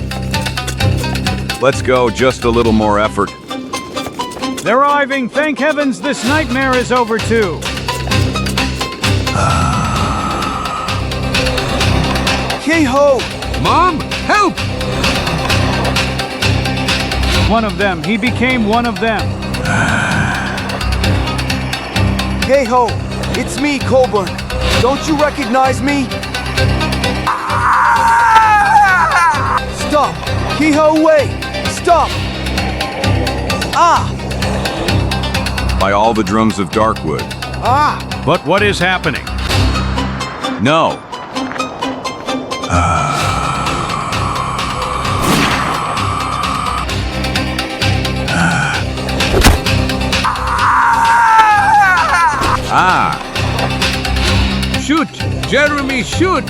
Let's go, just a little more effort. They're arriving. Thank heavens this nightmare is over too. K-Ho! Mom, help! One of them. He became one of them. K-Ho! It's me, Colburn. Don't you recognize me? Stop! K-Ho, wait! Stop! Ah! By all the drums of Darkwood. Ah! But what is happening? No! Ah! Shoot! Jeremy, shoot!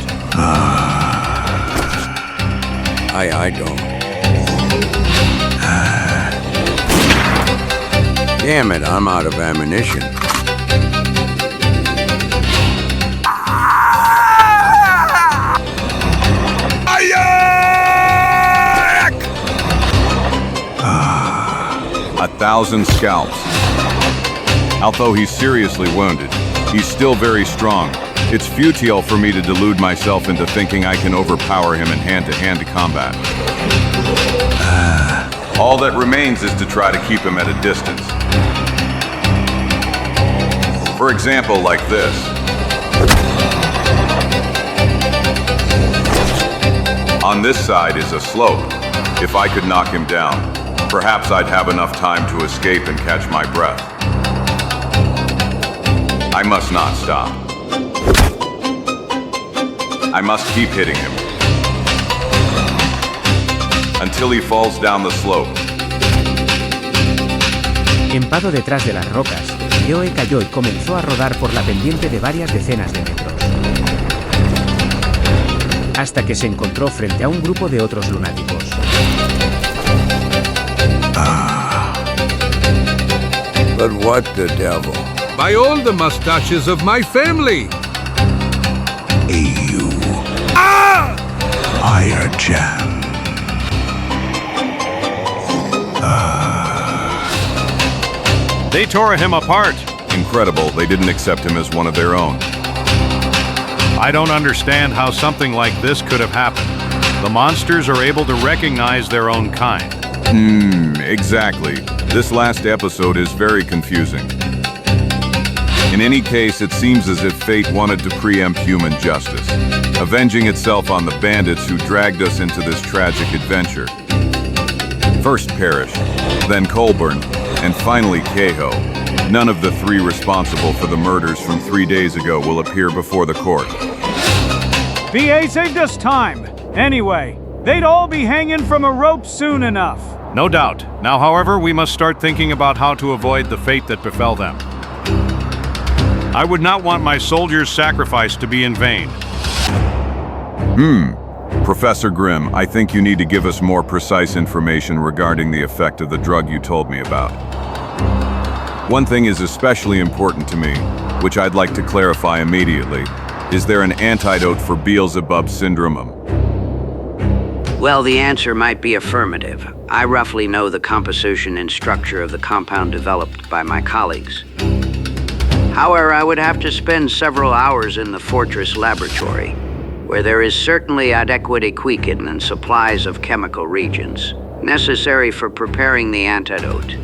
I don't. Damn it, I'm out of ammunition. A 1,000 scalps. Although he's seriously wounded, he's still very strong. It's futile for me to delude myself into thinking I can overpower him in hand-to-hand combat. All that remains is to try to keep him at a distance. For example, like this. On this side is a slope. If I could knock him down, perhaps I'd have enough time to escape and catch my breath. I must not stop. I must keep hitting him until he falls down the slope. Empado detrás de las rocas, Joe cayó y comenzó a rodar por la pendiente de varias decenas de metros. hasta que se encontró frente a un grupo de otros lunáticos. But what the devil? By all the mustaches of my family. Hey, you. Ah! Higher jam. They tore him apart. Incredible, they didn't accept him as one of their own. I don't understand how something like this could have happened. The monsters are able to recognize their own kind. Exactly. This last episode is very confusing. In any case, it seems as if fate wanted to preempt human justice, avenging itself on the bandits who dragged us into this tragic adventure. First Parrish, then Colburn, and finally Kehoe. None of the three responsible for the murders from 3 days ago will appear before the court. BA saved us time. Anyway, they'd all be hanging from a rope soon enough. No doubt. Now, however, we must start thinking about how to avoid the fate that befell them. I would not want my soldiers' sacrifice to be in vain. Professor Grimm, I think you need to give us more precise information regarding the effect of the drug you told me about. One thing is especially important to me, which I'd like to clarify immediately. Is there an antidote for Beelzebub syndrome? Well, the answer might be affirmative. I roughly know the composition and structure of the compound developed by my colleagues. However, I would have to spend several hours in the fortress laboratory, where there is certainly adequate equipment and supplies of chemical reagents necessary for preparing the antidote.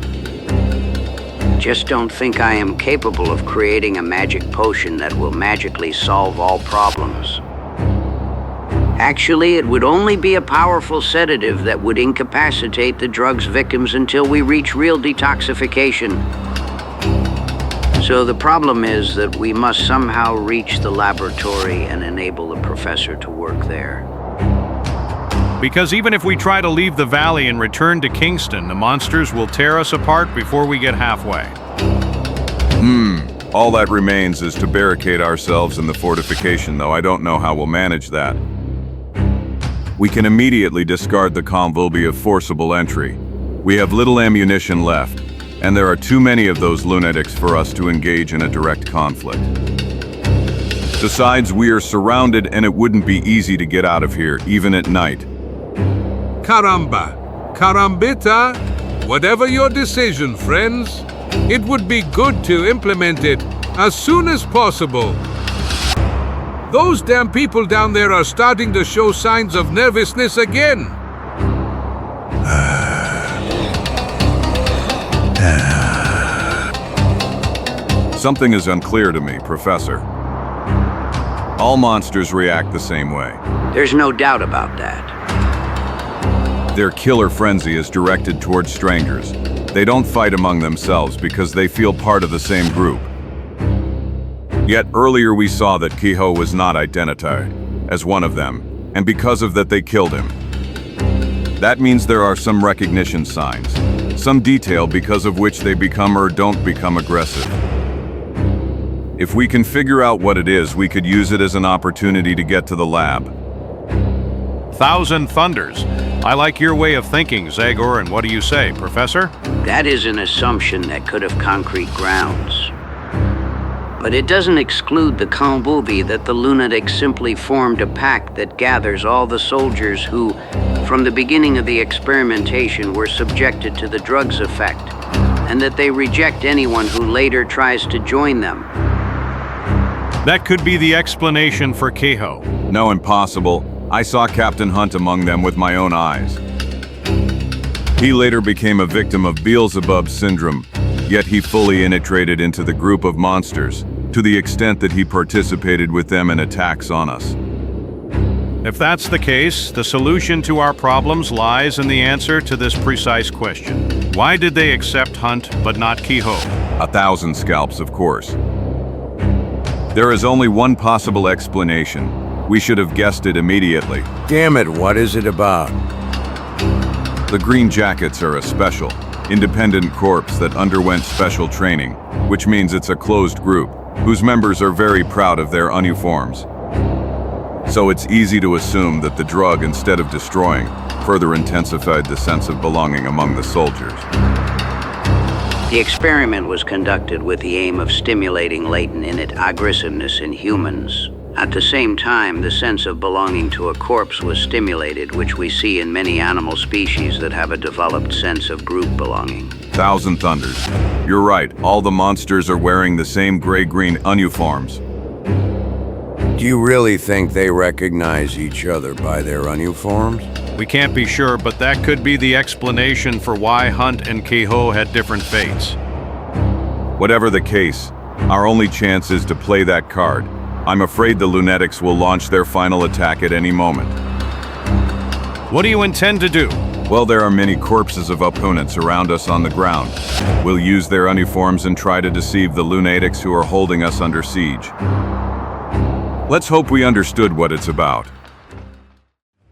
Just don't think I am capable of creating a magic potion that will magically solve all problems. Actually, it would only be a powerful sedative that would incapacitate the drug's victims until we reach real detoxification. So the problem is that we must somehow reach the laboratory and enable the professor to work there. Because even if we try to leave the valley and return to Kingston, the monsters will tear us apart before we get halfway. All that remains is to barricade ourselves in the fortification, though I don't know how we'll manage that. We can immediately discard the convolvuli of forcible entry. We have little ammunition left, and there are too many of those lunatics for us to engage in a direct conflict. Besides, we are surrounded and it wouldn't be easy to get out of here, even at night. Caramba, carambita, whatever your decision, friends, it would be good to implement it as soon as possible. Those damn people down there are starting to show signs of nervousness again. Something is unclear to me, Professor. All monsters react the same way. There's no doubt about that. Their killer frenzy is directed towards strangers. They don't fight among themselves because they feel part of the same group. Yet earlier we saw that Kehoe was not identified as one of them, and because of that they killed him. That means there are some recognition signs, some detail because of which they become or don't become aggressive. If we can figure out what it is, we could use it as an opportunity to get to the lab. Thousand thunders. I like your way of thinking, Zagor, and what do you say, Professor? That is an assumption that could have concrete grounds. But it doesn't exclude the convolvuli that the lunatics simply formed a pact that gathers all the soldiers who, from the beginning of the experimentation, were subjected to the drug's effect, and that they reject anyone who later tries to join them. That could be the explanation for Kehoe. No, impossible. I saw Captain Hunt among them with my own eyes. He later became a victim of Beelzebub syndrome, yet he fully integrated into the group of monsters, to the extent that he participated with them in attacks on us. If that's the case, the solution to our problems lies in the answer to this precise question. Why did they accept Hunt but not Kehoe? 1,000 scalps, of course. There is only one possible explanation. We should have guessed it immediately. Damn it, what is it about? The Green Jackets are a special, independent corps that underwent special training, which means it's a closed group, whose members are very proud of their uniforms. So it's easy to assume that the drug, instead of destroying, further intensified the sense of belonging among the soldiers. The experiment was conducted with the aim of stimulating latent innate aggressiveness in humans. At the same time, the sense of belonging to a corpse was stimulated, which we see in many animal species that have a developed sense of group belonging. Thousand Thunders. You're right, all the monsters are wearing the same gray-green uniforms. Do you really think they recognize each other by their uniforms? We can't be sure, but that could be the explanation for why Hunt and Kehoe had different fates. Whatever the case, our only chance is to play that card. I'm afraid the lunatics will launch their final attack at any moment. What do you intend to do? Well, there are many corpses of opponents around us on the ground. We'll use their uniforms and try to deceive the lunatics who are holding us under siege. Let's hope we understood what it's about.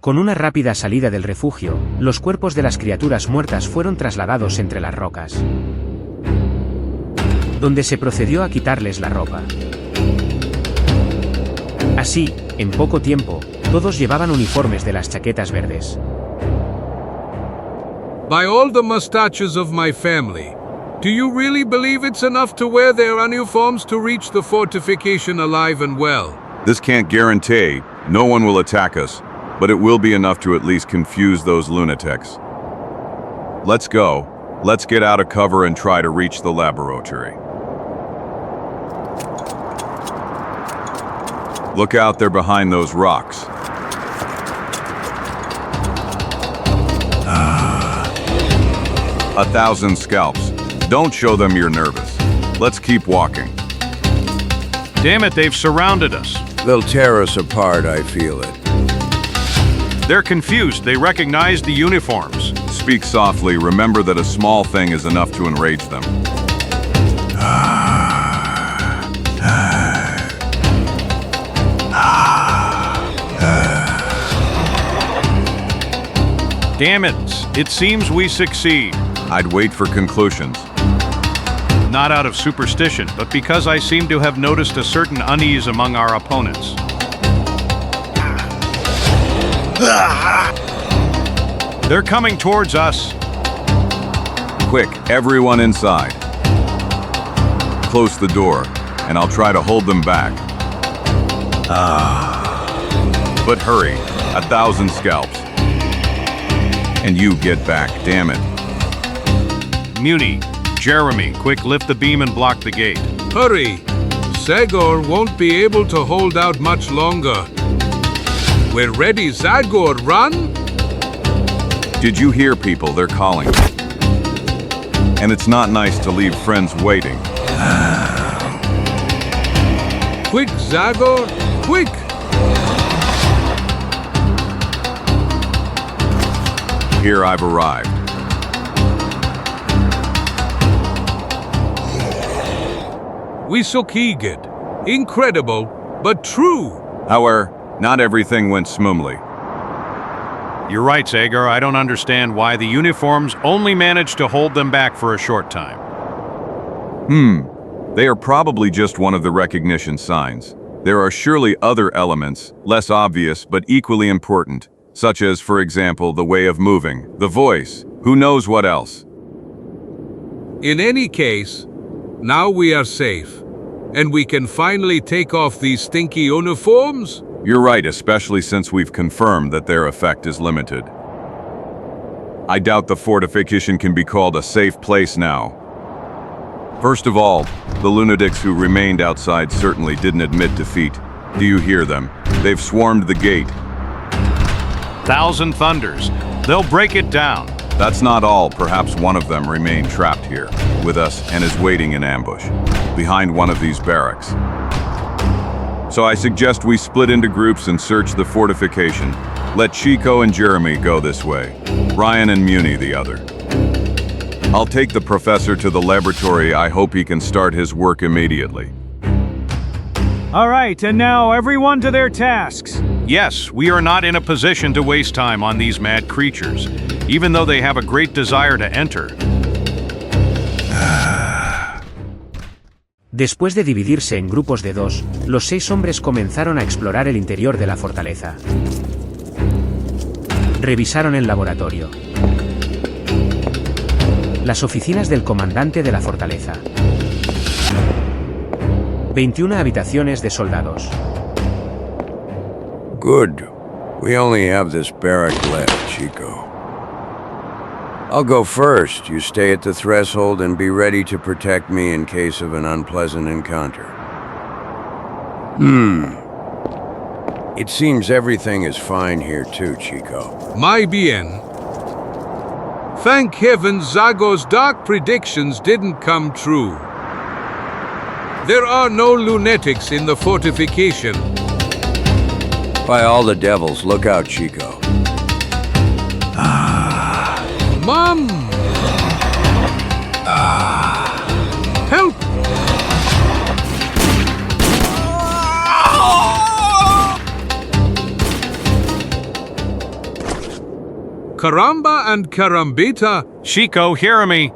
Con una rápida salida del refugio, los cuerpos de las criaturas muertas fueron trasladados entre las rocas, donde se procedió a quitarles la ropa. Así, en poco tiempo, todos llevaban uniformes de las chaquetas verdes. By all the mustaches of my family, do you really believe it's enough to wear their uniforms to reach the fortification alive and well? This can't guarantee no one will attack us, but it will be enough to at least confuse those lunatics. Let's go. Let's get out of cover and try to reach the laboratory. Look out there behind those rocks. 1,000 scalps. Don't show them you're nervous. Let's keep walking. Damn it, they've surrounded us. They'll tear us apart, I feel it. They're confused. They recognize the uniforms. Speak softly. Remember that a small thing is enough to enrage them. Damn it, it seems we succeed. I'd wait for conclusions. Not out of superstition, but because I seem to have noticed a certain unease among our opponents. They're coming towards us. Quick, everyone inside. Close the door, and I'll try to hold them back. But hurry, 1,000 scalps. And you get back, damn it. Muni, Jeremy, quick, lift the beam and block the gate. Hurry! Zagor won't be able to hold out much longer. We're ready, Zagor, run! Did you hear, people? They're calling. And it's not nice to leave friends waiting. Quick, Zagor, quick! Here I've arrived. We succeeded. Incredible, but true. However, not everything went smoothly. You're right, Zagor. I don't understand why the uniforms only managed to hold them back for a short time. They are probably just one of the recognition signs. There are surely other elements, less obvious but equally important, such as, for example, the way of moving, the voice, who knows what else. In any case, now we are safe, and we can finally take off these stinky uniforms? You're right, especially since we've confirmed that their effect is limited. I doubt the fortification can be called a safe place now. First of all, the lunatics who remained outside certainly didn't admit defeat. Do you hear them? They've swarmed the gate. 1,000 thunders. They'll break it down. That's not all. Perhaps one of them remained trapped here with us and is waiting in ambush behind one of these barracks. So I suggest we split into groups and search the fortification. Let Chico and Jeremy go this way, Ryan and Muni the other. I'll take the professor to the laboratory. I hope he can start his work immediately. All right, and now everyone to their tasks. Yes, we are not in a position to waste time on these mad creatures, even though they have a great desire to enter. Después de dividirse en grupos de 2, los 6 hombres comenzaron a explorar el interior de la fortaleza. Revisaron el laboratorio, las oficinas del comandante de la fortaleza, 21 habitaciones de soldados. Good. We only have this barrack left, Chico. I'll go first. You stay at the threshold and be ready to protect me in case of an unpleasant encounter. It seems everything is fine here too, Chico. Muy bien. Thank heaven Zagor's dark predictions didn't come true. There are no lunatics in the fortification. By all the devils, look out, Chico. Mom! Help! Caramba and carambita! Chico, hear me!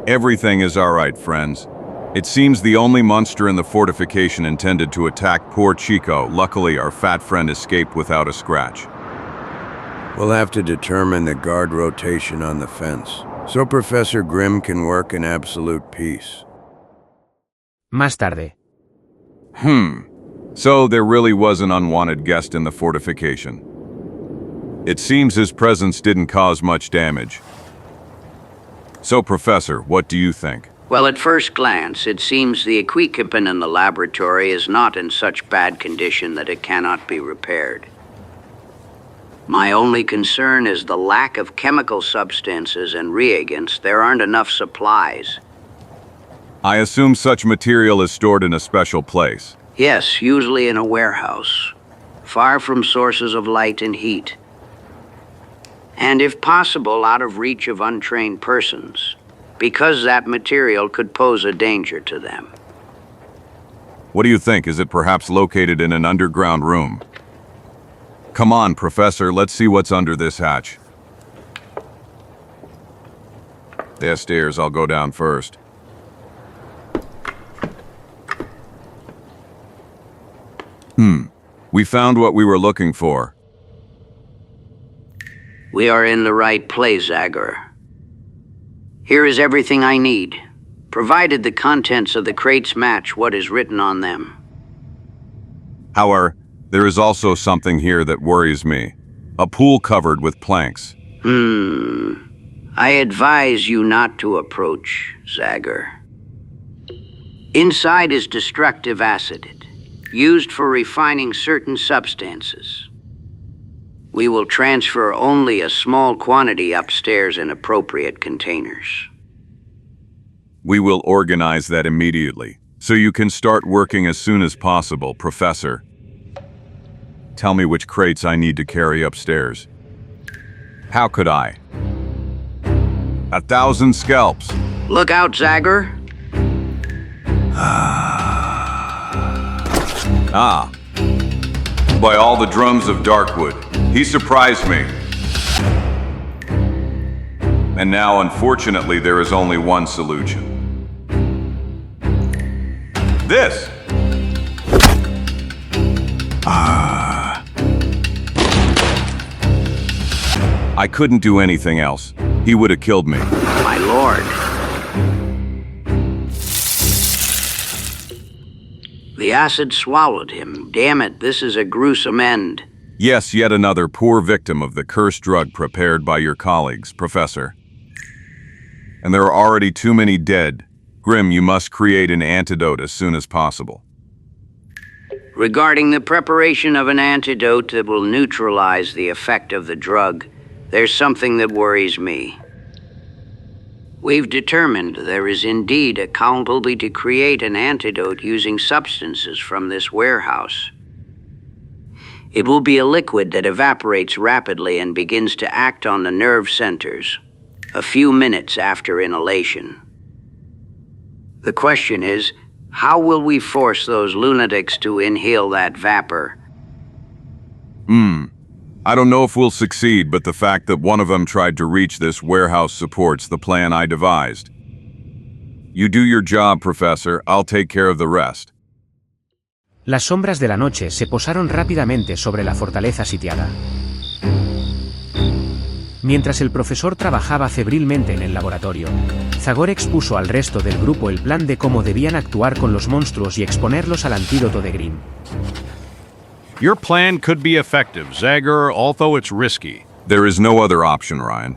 Everything is all right, friends. It seems the only monster in the fortification intended to attack poor Chico. Luckily, our fat friend escaped without a scratch. We'll have to determine the guard rotation on the fence, so Professor Grimm can work in absolute peace. Más tarde. So there really was an unwanted guest in the fortification. It seems his presence didn't cause much damage. So, Professor, what do you think? Well, at first glance, it seems the equipment in the laboratory is not in such bad condition that it cannot be repaired. My only concern is the lack of chemical substances and reagents. There aren't enough supplies. I assume such material is stored in a special place. Yes, usually in a warehouse, far from sources of light and heat. And if possible, out of reach of untrained persons, because that material could pose a danger to them. What do you think? Is it perhaps located in an underground room? Come on, Professor, let's see what's under this hatch. There are stairs, I'll go down first. We found what we were looking for. We are in the right place, Zagor. Here is everything I need, provided the contents of the crates match what is written on them. However, there is also something here that worries me. A pool covered with planks. I advise you not to approach, Zagor. Inside is destructive acid, used for refining certain substances. We will transfer only a small quantity upstairs in appropriate containers. We will organize that immediately, so you can start working as soon as possible, Professor. Tell me which crates I need to carry upstairs. How could I? 1,000 scalps. Look out, Zagor. By all the drums of Darkwood, he surprised me. And now, unfortunately, there is only one solution. This! I couldn't do anything else. He would have killed me. My lord. The acid swallowed him. Damn it, this is a gruesome end. Yes, yet another poor victim of the cursed drug prepared by your colleagues, Professor. And there are already too many dead. Grimm, you must create an antidote as soon as possible. Regarding the preparation of an antidote that will neutralize the effect of the drug, there's something that worries me. We've determined there is indeed a capability to create an antidote using substances from this warehouse. It will be a liquid that evaporates rapidly and begins to act on the nerve centers a few minutes after inhalation. The question is, how will we force those lunatics to inhale that vapor? I don't know if we'll succeed, but the fact that one of them tried to reach this warehouse supports the plan I devised. You do your job, Professor. I'll take care of the rest. Las sombras de la noche se posaron rápidamente sobre la fortaleza sitiada. Mientras el profesor trabajaba febrilmente en el laboratorio, Zagor expuso al resto del grupo el plan de cómo debían actuar con los monstruos y exponerlos al antídoto de Grimm. Your plan could be effective, Zagor, although it's risky. There is no other option, Ryan.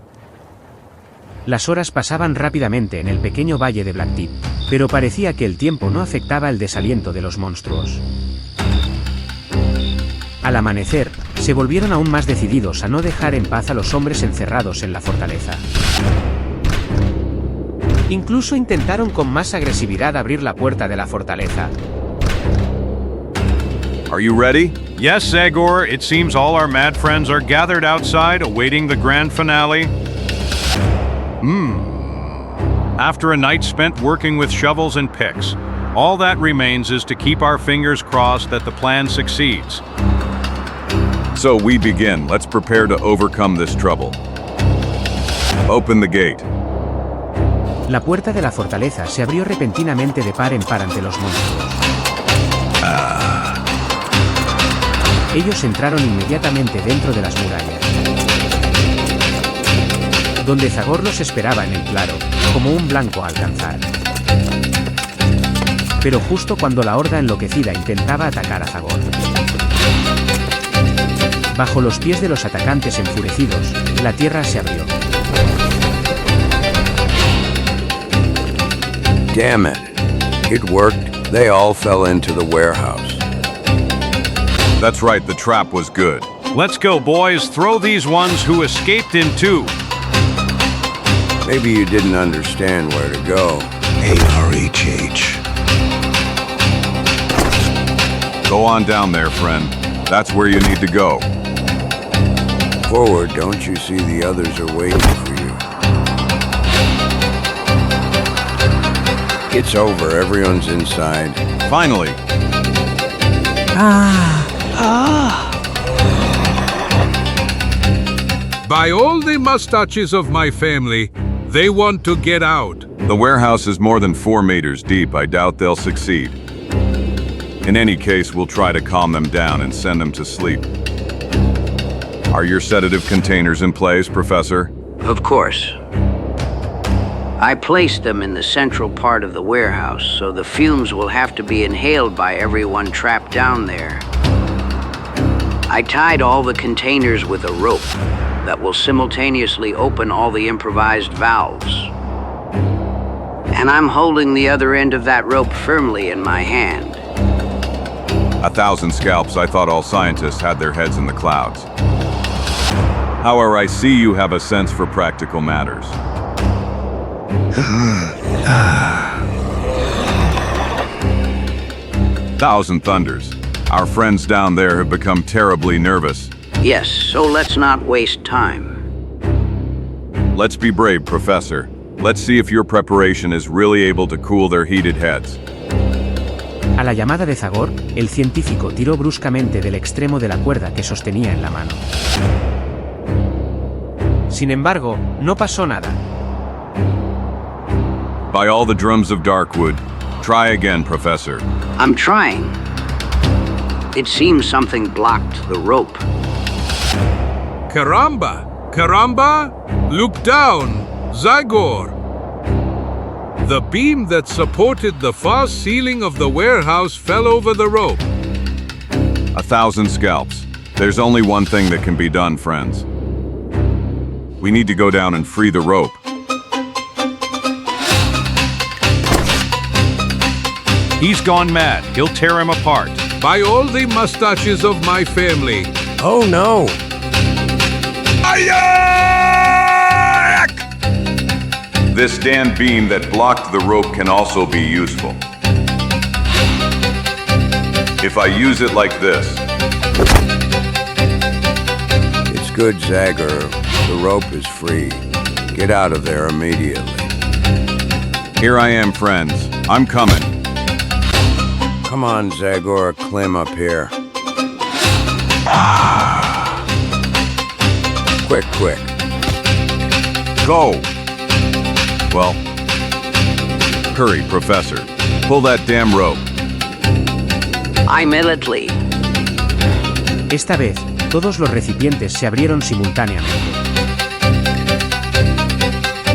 Las horas pasaban rápidamente en el pequeño valle de Blacktip, pero parecía que el tiempo no afectaba el desaliento de los monstruos. Al amanecer, se volvieron aún más decididos a no dejar en paz a los hombres encerrados en la fortaleza. Incluso intentaron con más agresividad abrir la puerta de la fortaleza. Are you ready? Yes, Zagor, it seems all our mad friends are gathered outside awaiting the grand finale. After a night spent working with shovels and picks, all that remains is to keep our fingers crossed that the plan succeeds. So we begin. Let's prepare to overcome this trouble. Open the gate. La puerta de la fortaleza se abrió repentinamente de par en par ante los monstruos. Ellos entraron inmediatamente dentro de las murallas, donde Zagor los esperaba en el claro, como un blanco a alcanzar. Pero justo cuando la horda enloquecida intentaba atacar a Zagor, bajo los pies de los atacantes enfurecidos, la tierra se abrió. Damn it. It worked. They all fell into the warehouse. That's right, the trap was good. Let's go, boys. Throw these ones who escaped in too. Maybe you didn't understand where to go. A-R-H-H. Go on down there, friend. That's where you need to go. Forward, don't you see the others are waiting for you? It's over, everyone's inside. Finally. By all the mustaches of my family, they want to get out. The warehouse is more than 4 meters deep. I doubt they'll succeed. In any case, we'll try to calm them down and send them to sleep. Are your sedative containers in place, Professor? Of course. I placed them in the central part of the warehouse, so the fumes will have to be inhaled by everyone trapped down there. I tied all the containers with a rope that will simultaneously open all the improvised valves. And I'm holding the other end of that rope firmly in my hand. 1,000 scalps. I thought all scientists had their heads in the clouds. However, I see you have a sense for practical matters. Thousand thunders. Our friends down there have become terribly nervous. Yes, so let's not waste time. Let's be brave, Professor. Let's see if your preparation is really able to cool their heated heads. A la llamada de Zagor, el científico tiró bruscamente del extremo de la cuerda que sostenía en la mano. Sin embargo, no pasó nada. By all the drums of Darkwood, try again, Professor. I'm trying. It seems something blocked the rope. Caramba! Caramba! Look down! Zagor! The beam that supported the far ceiling of the warehouse fell over the rope. 1,000 scalps. There's only one thing that can be done, friends. We need to go down and free the rope. He's gone mad. He'll tear him apart. By all the mustaches of my family. Oh no! This damn beam that blocked the rope can also be useful. If I use it like this. It's good, Zagor. The rope is free. Get out of there immediately. Here I am, friends. I'm coming. Come on, Zagor, climb up here. Quick. Go! Well, Hurry, Professor. Pull that damn rope. Immediately. Esta vez, todos los recipientes se abrieron simultáneamente,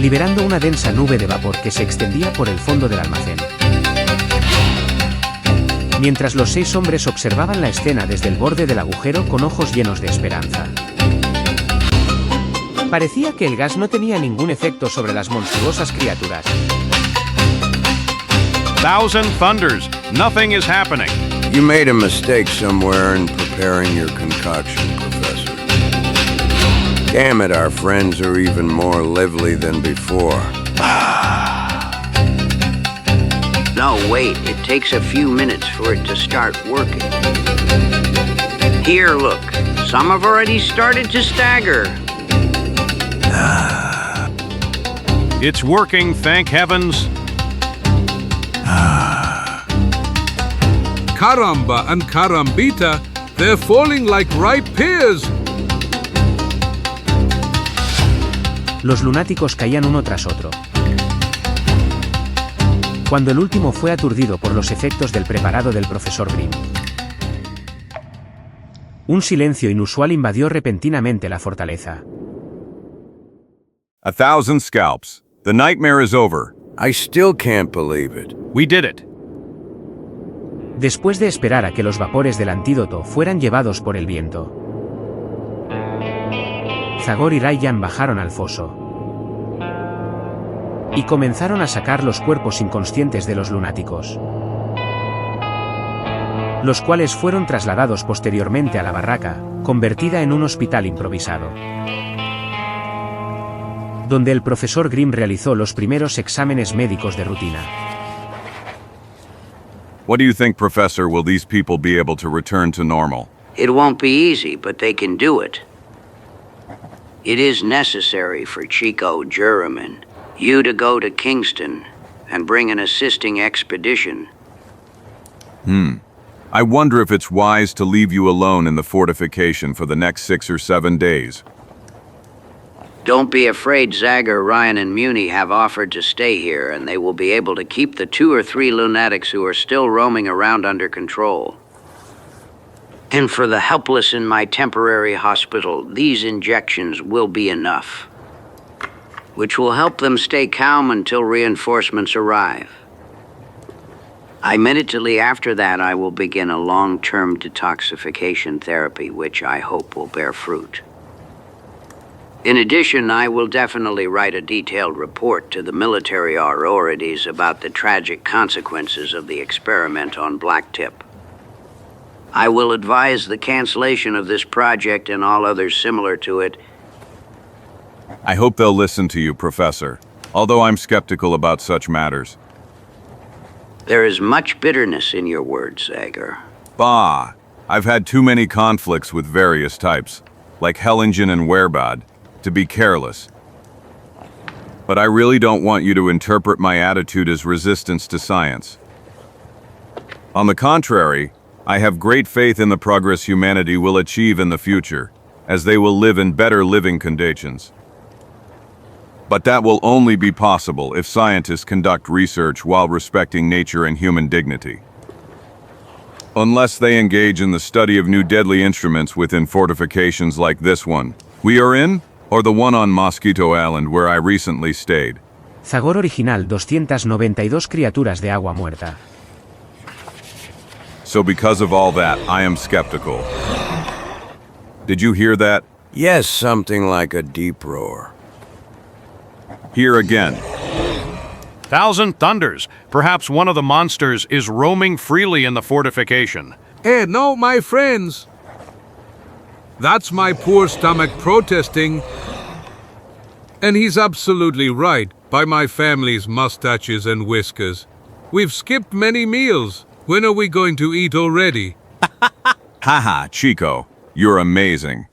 liberando una densa nube de vapor que se extendía por el fondo del almacén. Mientras los 6 hombres observaban la escena desde el borde del agujero con ojos llenos de esperanza. Parecía que el gas no tenía ningún efecto sobre las monstruosas criaturas. Thousand thunders, nothing is happening. You made a mistake somewhere in preparing your concoction, Professor. Damn it, our friends are even more lively than before. No, wait. It takes a few minutes for it to start working. Here, look. Some have already started to stagger. It's working, thank heavens. Caramba and carambita, they're falling like ripe pears. Los lunáticos caían uno tras otro. Cuando el último fue aturdido por los efectos del preparado del profesor Grimm. Un silencio inusual invadió repentinamente la fortaleza. 1,000 scalps. The nightmare is over. I still can't believe it. We did it. Después de esperar a que los vapores del antídoto fueran llevados por el viento, Zagor y Ryan bajaron al foso y comenzaron a sacar los cuerpos inconscientes de los lunáticos, los cuales fueron trasladados posteriormente a la barraca, convertida en un hospital improvisado, donde el profesor Grimm realizó los primeros exámenes médicos de rutina. What do you think, Professor? Will these people be able to return to normal? It won't be easy, but they can do it. It is necessary for Chico, Jureman, you to go to Kingston and bring an assisting expedition. I wonder if it's wise to leave you alone in the fortification for the next 6 or 7 days. Don't be afraid. Zagor, Ryan, and Muni have offered to stay here, and they will be able to keep the 2 or 3 lunatics who are still roaming around under control. And for the helpless in my temporary hospital, these injections will be enough, which will help them stay calm until reinforcements arrive. Immediately after that, I will begin a long-term detoxification therapy, which I hope will bear fruit. In addition, I will definitely write a detailed report to the military authorities about the tragic consequences of the experiment on Blacktip. I will advise the cancellation of this project and all others similar to it. I hope they'll listen to you, Professor, although I'm skeptical about such matters. There is much bitterness in your words, Zagor. Bah! I've had too many conflicts with various types, like Hellingen and Werbad, to be careless. But I really don't want you to interpret my attitude as resistance to science. On the contrary, I have great faith in the progress humanity will achieve in the future, as they will live in better living conditions. But that will only be possible if scientists conduct research while respecting nature and human dignity. Unless they engage in the study of new deadly instruments within fortifications like this one we are in, or the one on Mosquito Island where I recently stayed. Zagor original 292 criaturas de agua muerta. So because of all that, I am skeptical. Did you hear that? Yes, something like a deep roar. Here again. Thousand thunders. Perhaps one of the monsters is roaming freely in the fortification. No, my friends. That's my poor stomach protesting. And he's absolutely right, by my family's mustaches and whiskers. We've skipped many meals. When are we going to eat already? Haha, Chico, you're amazing.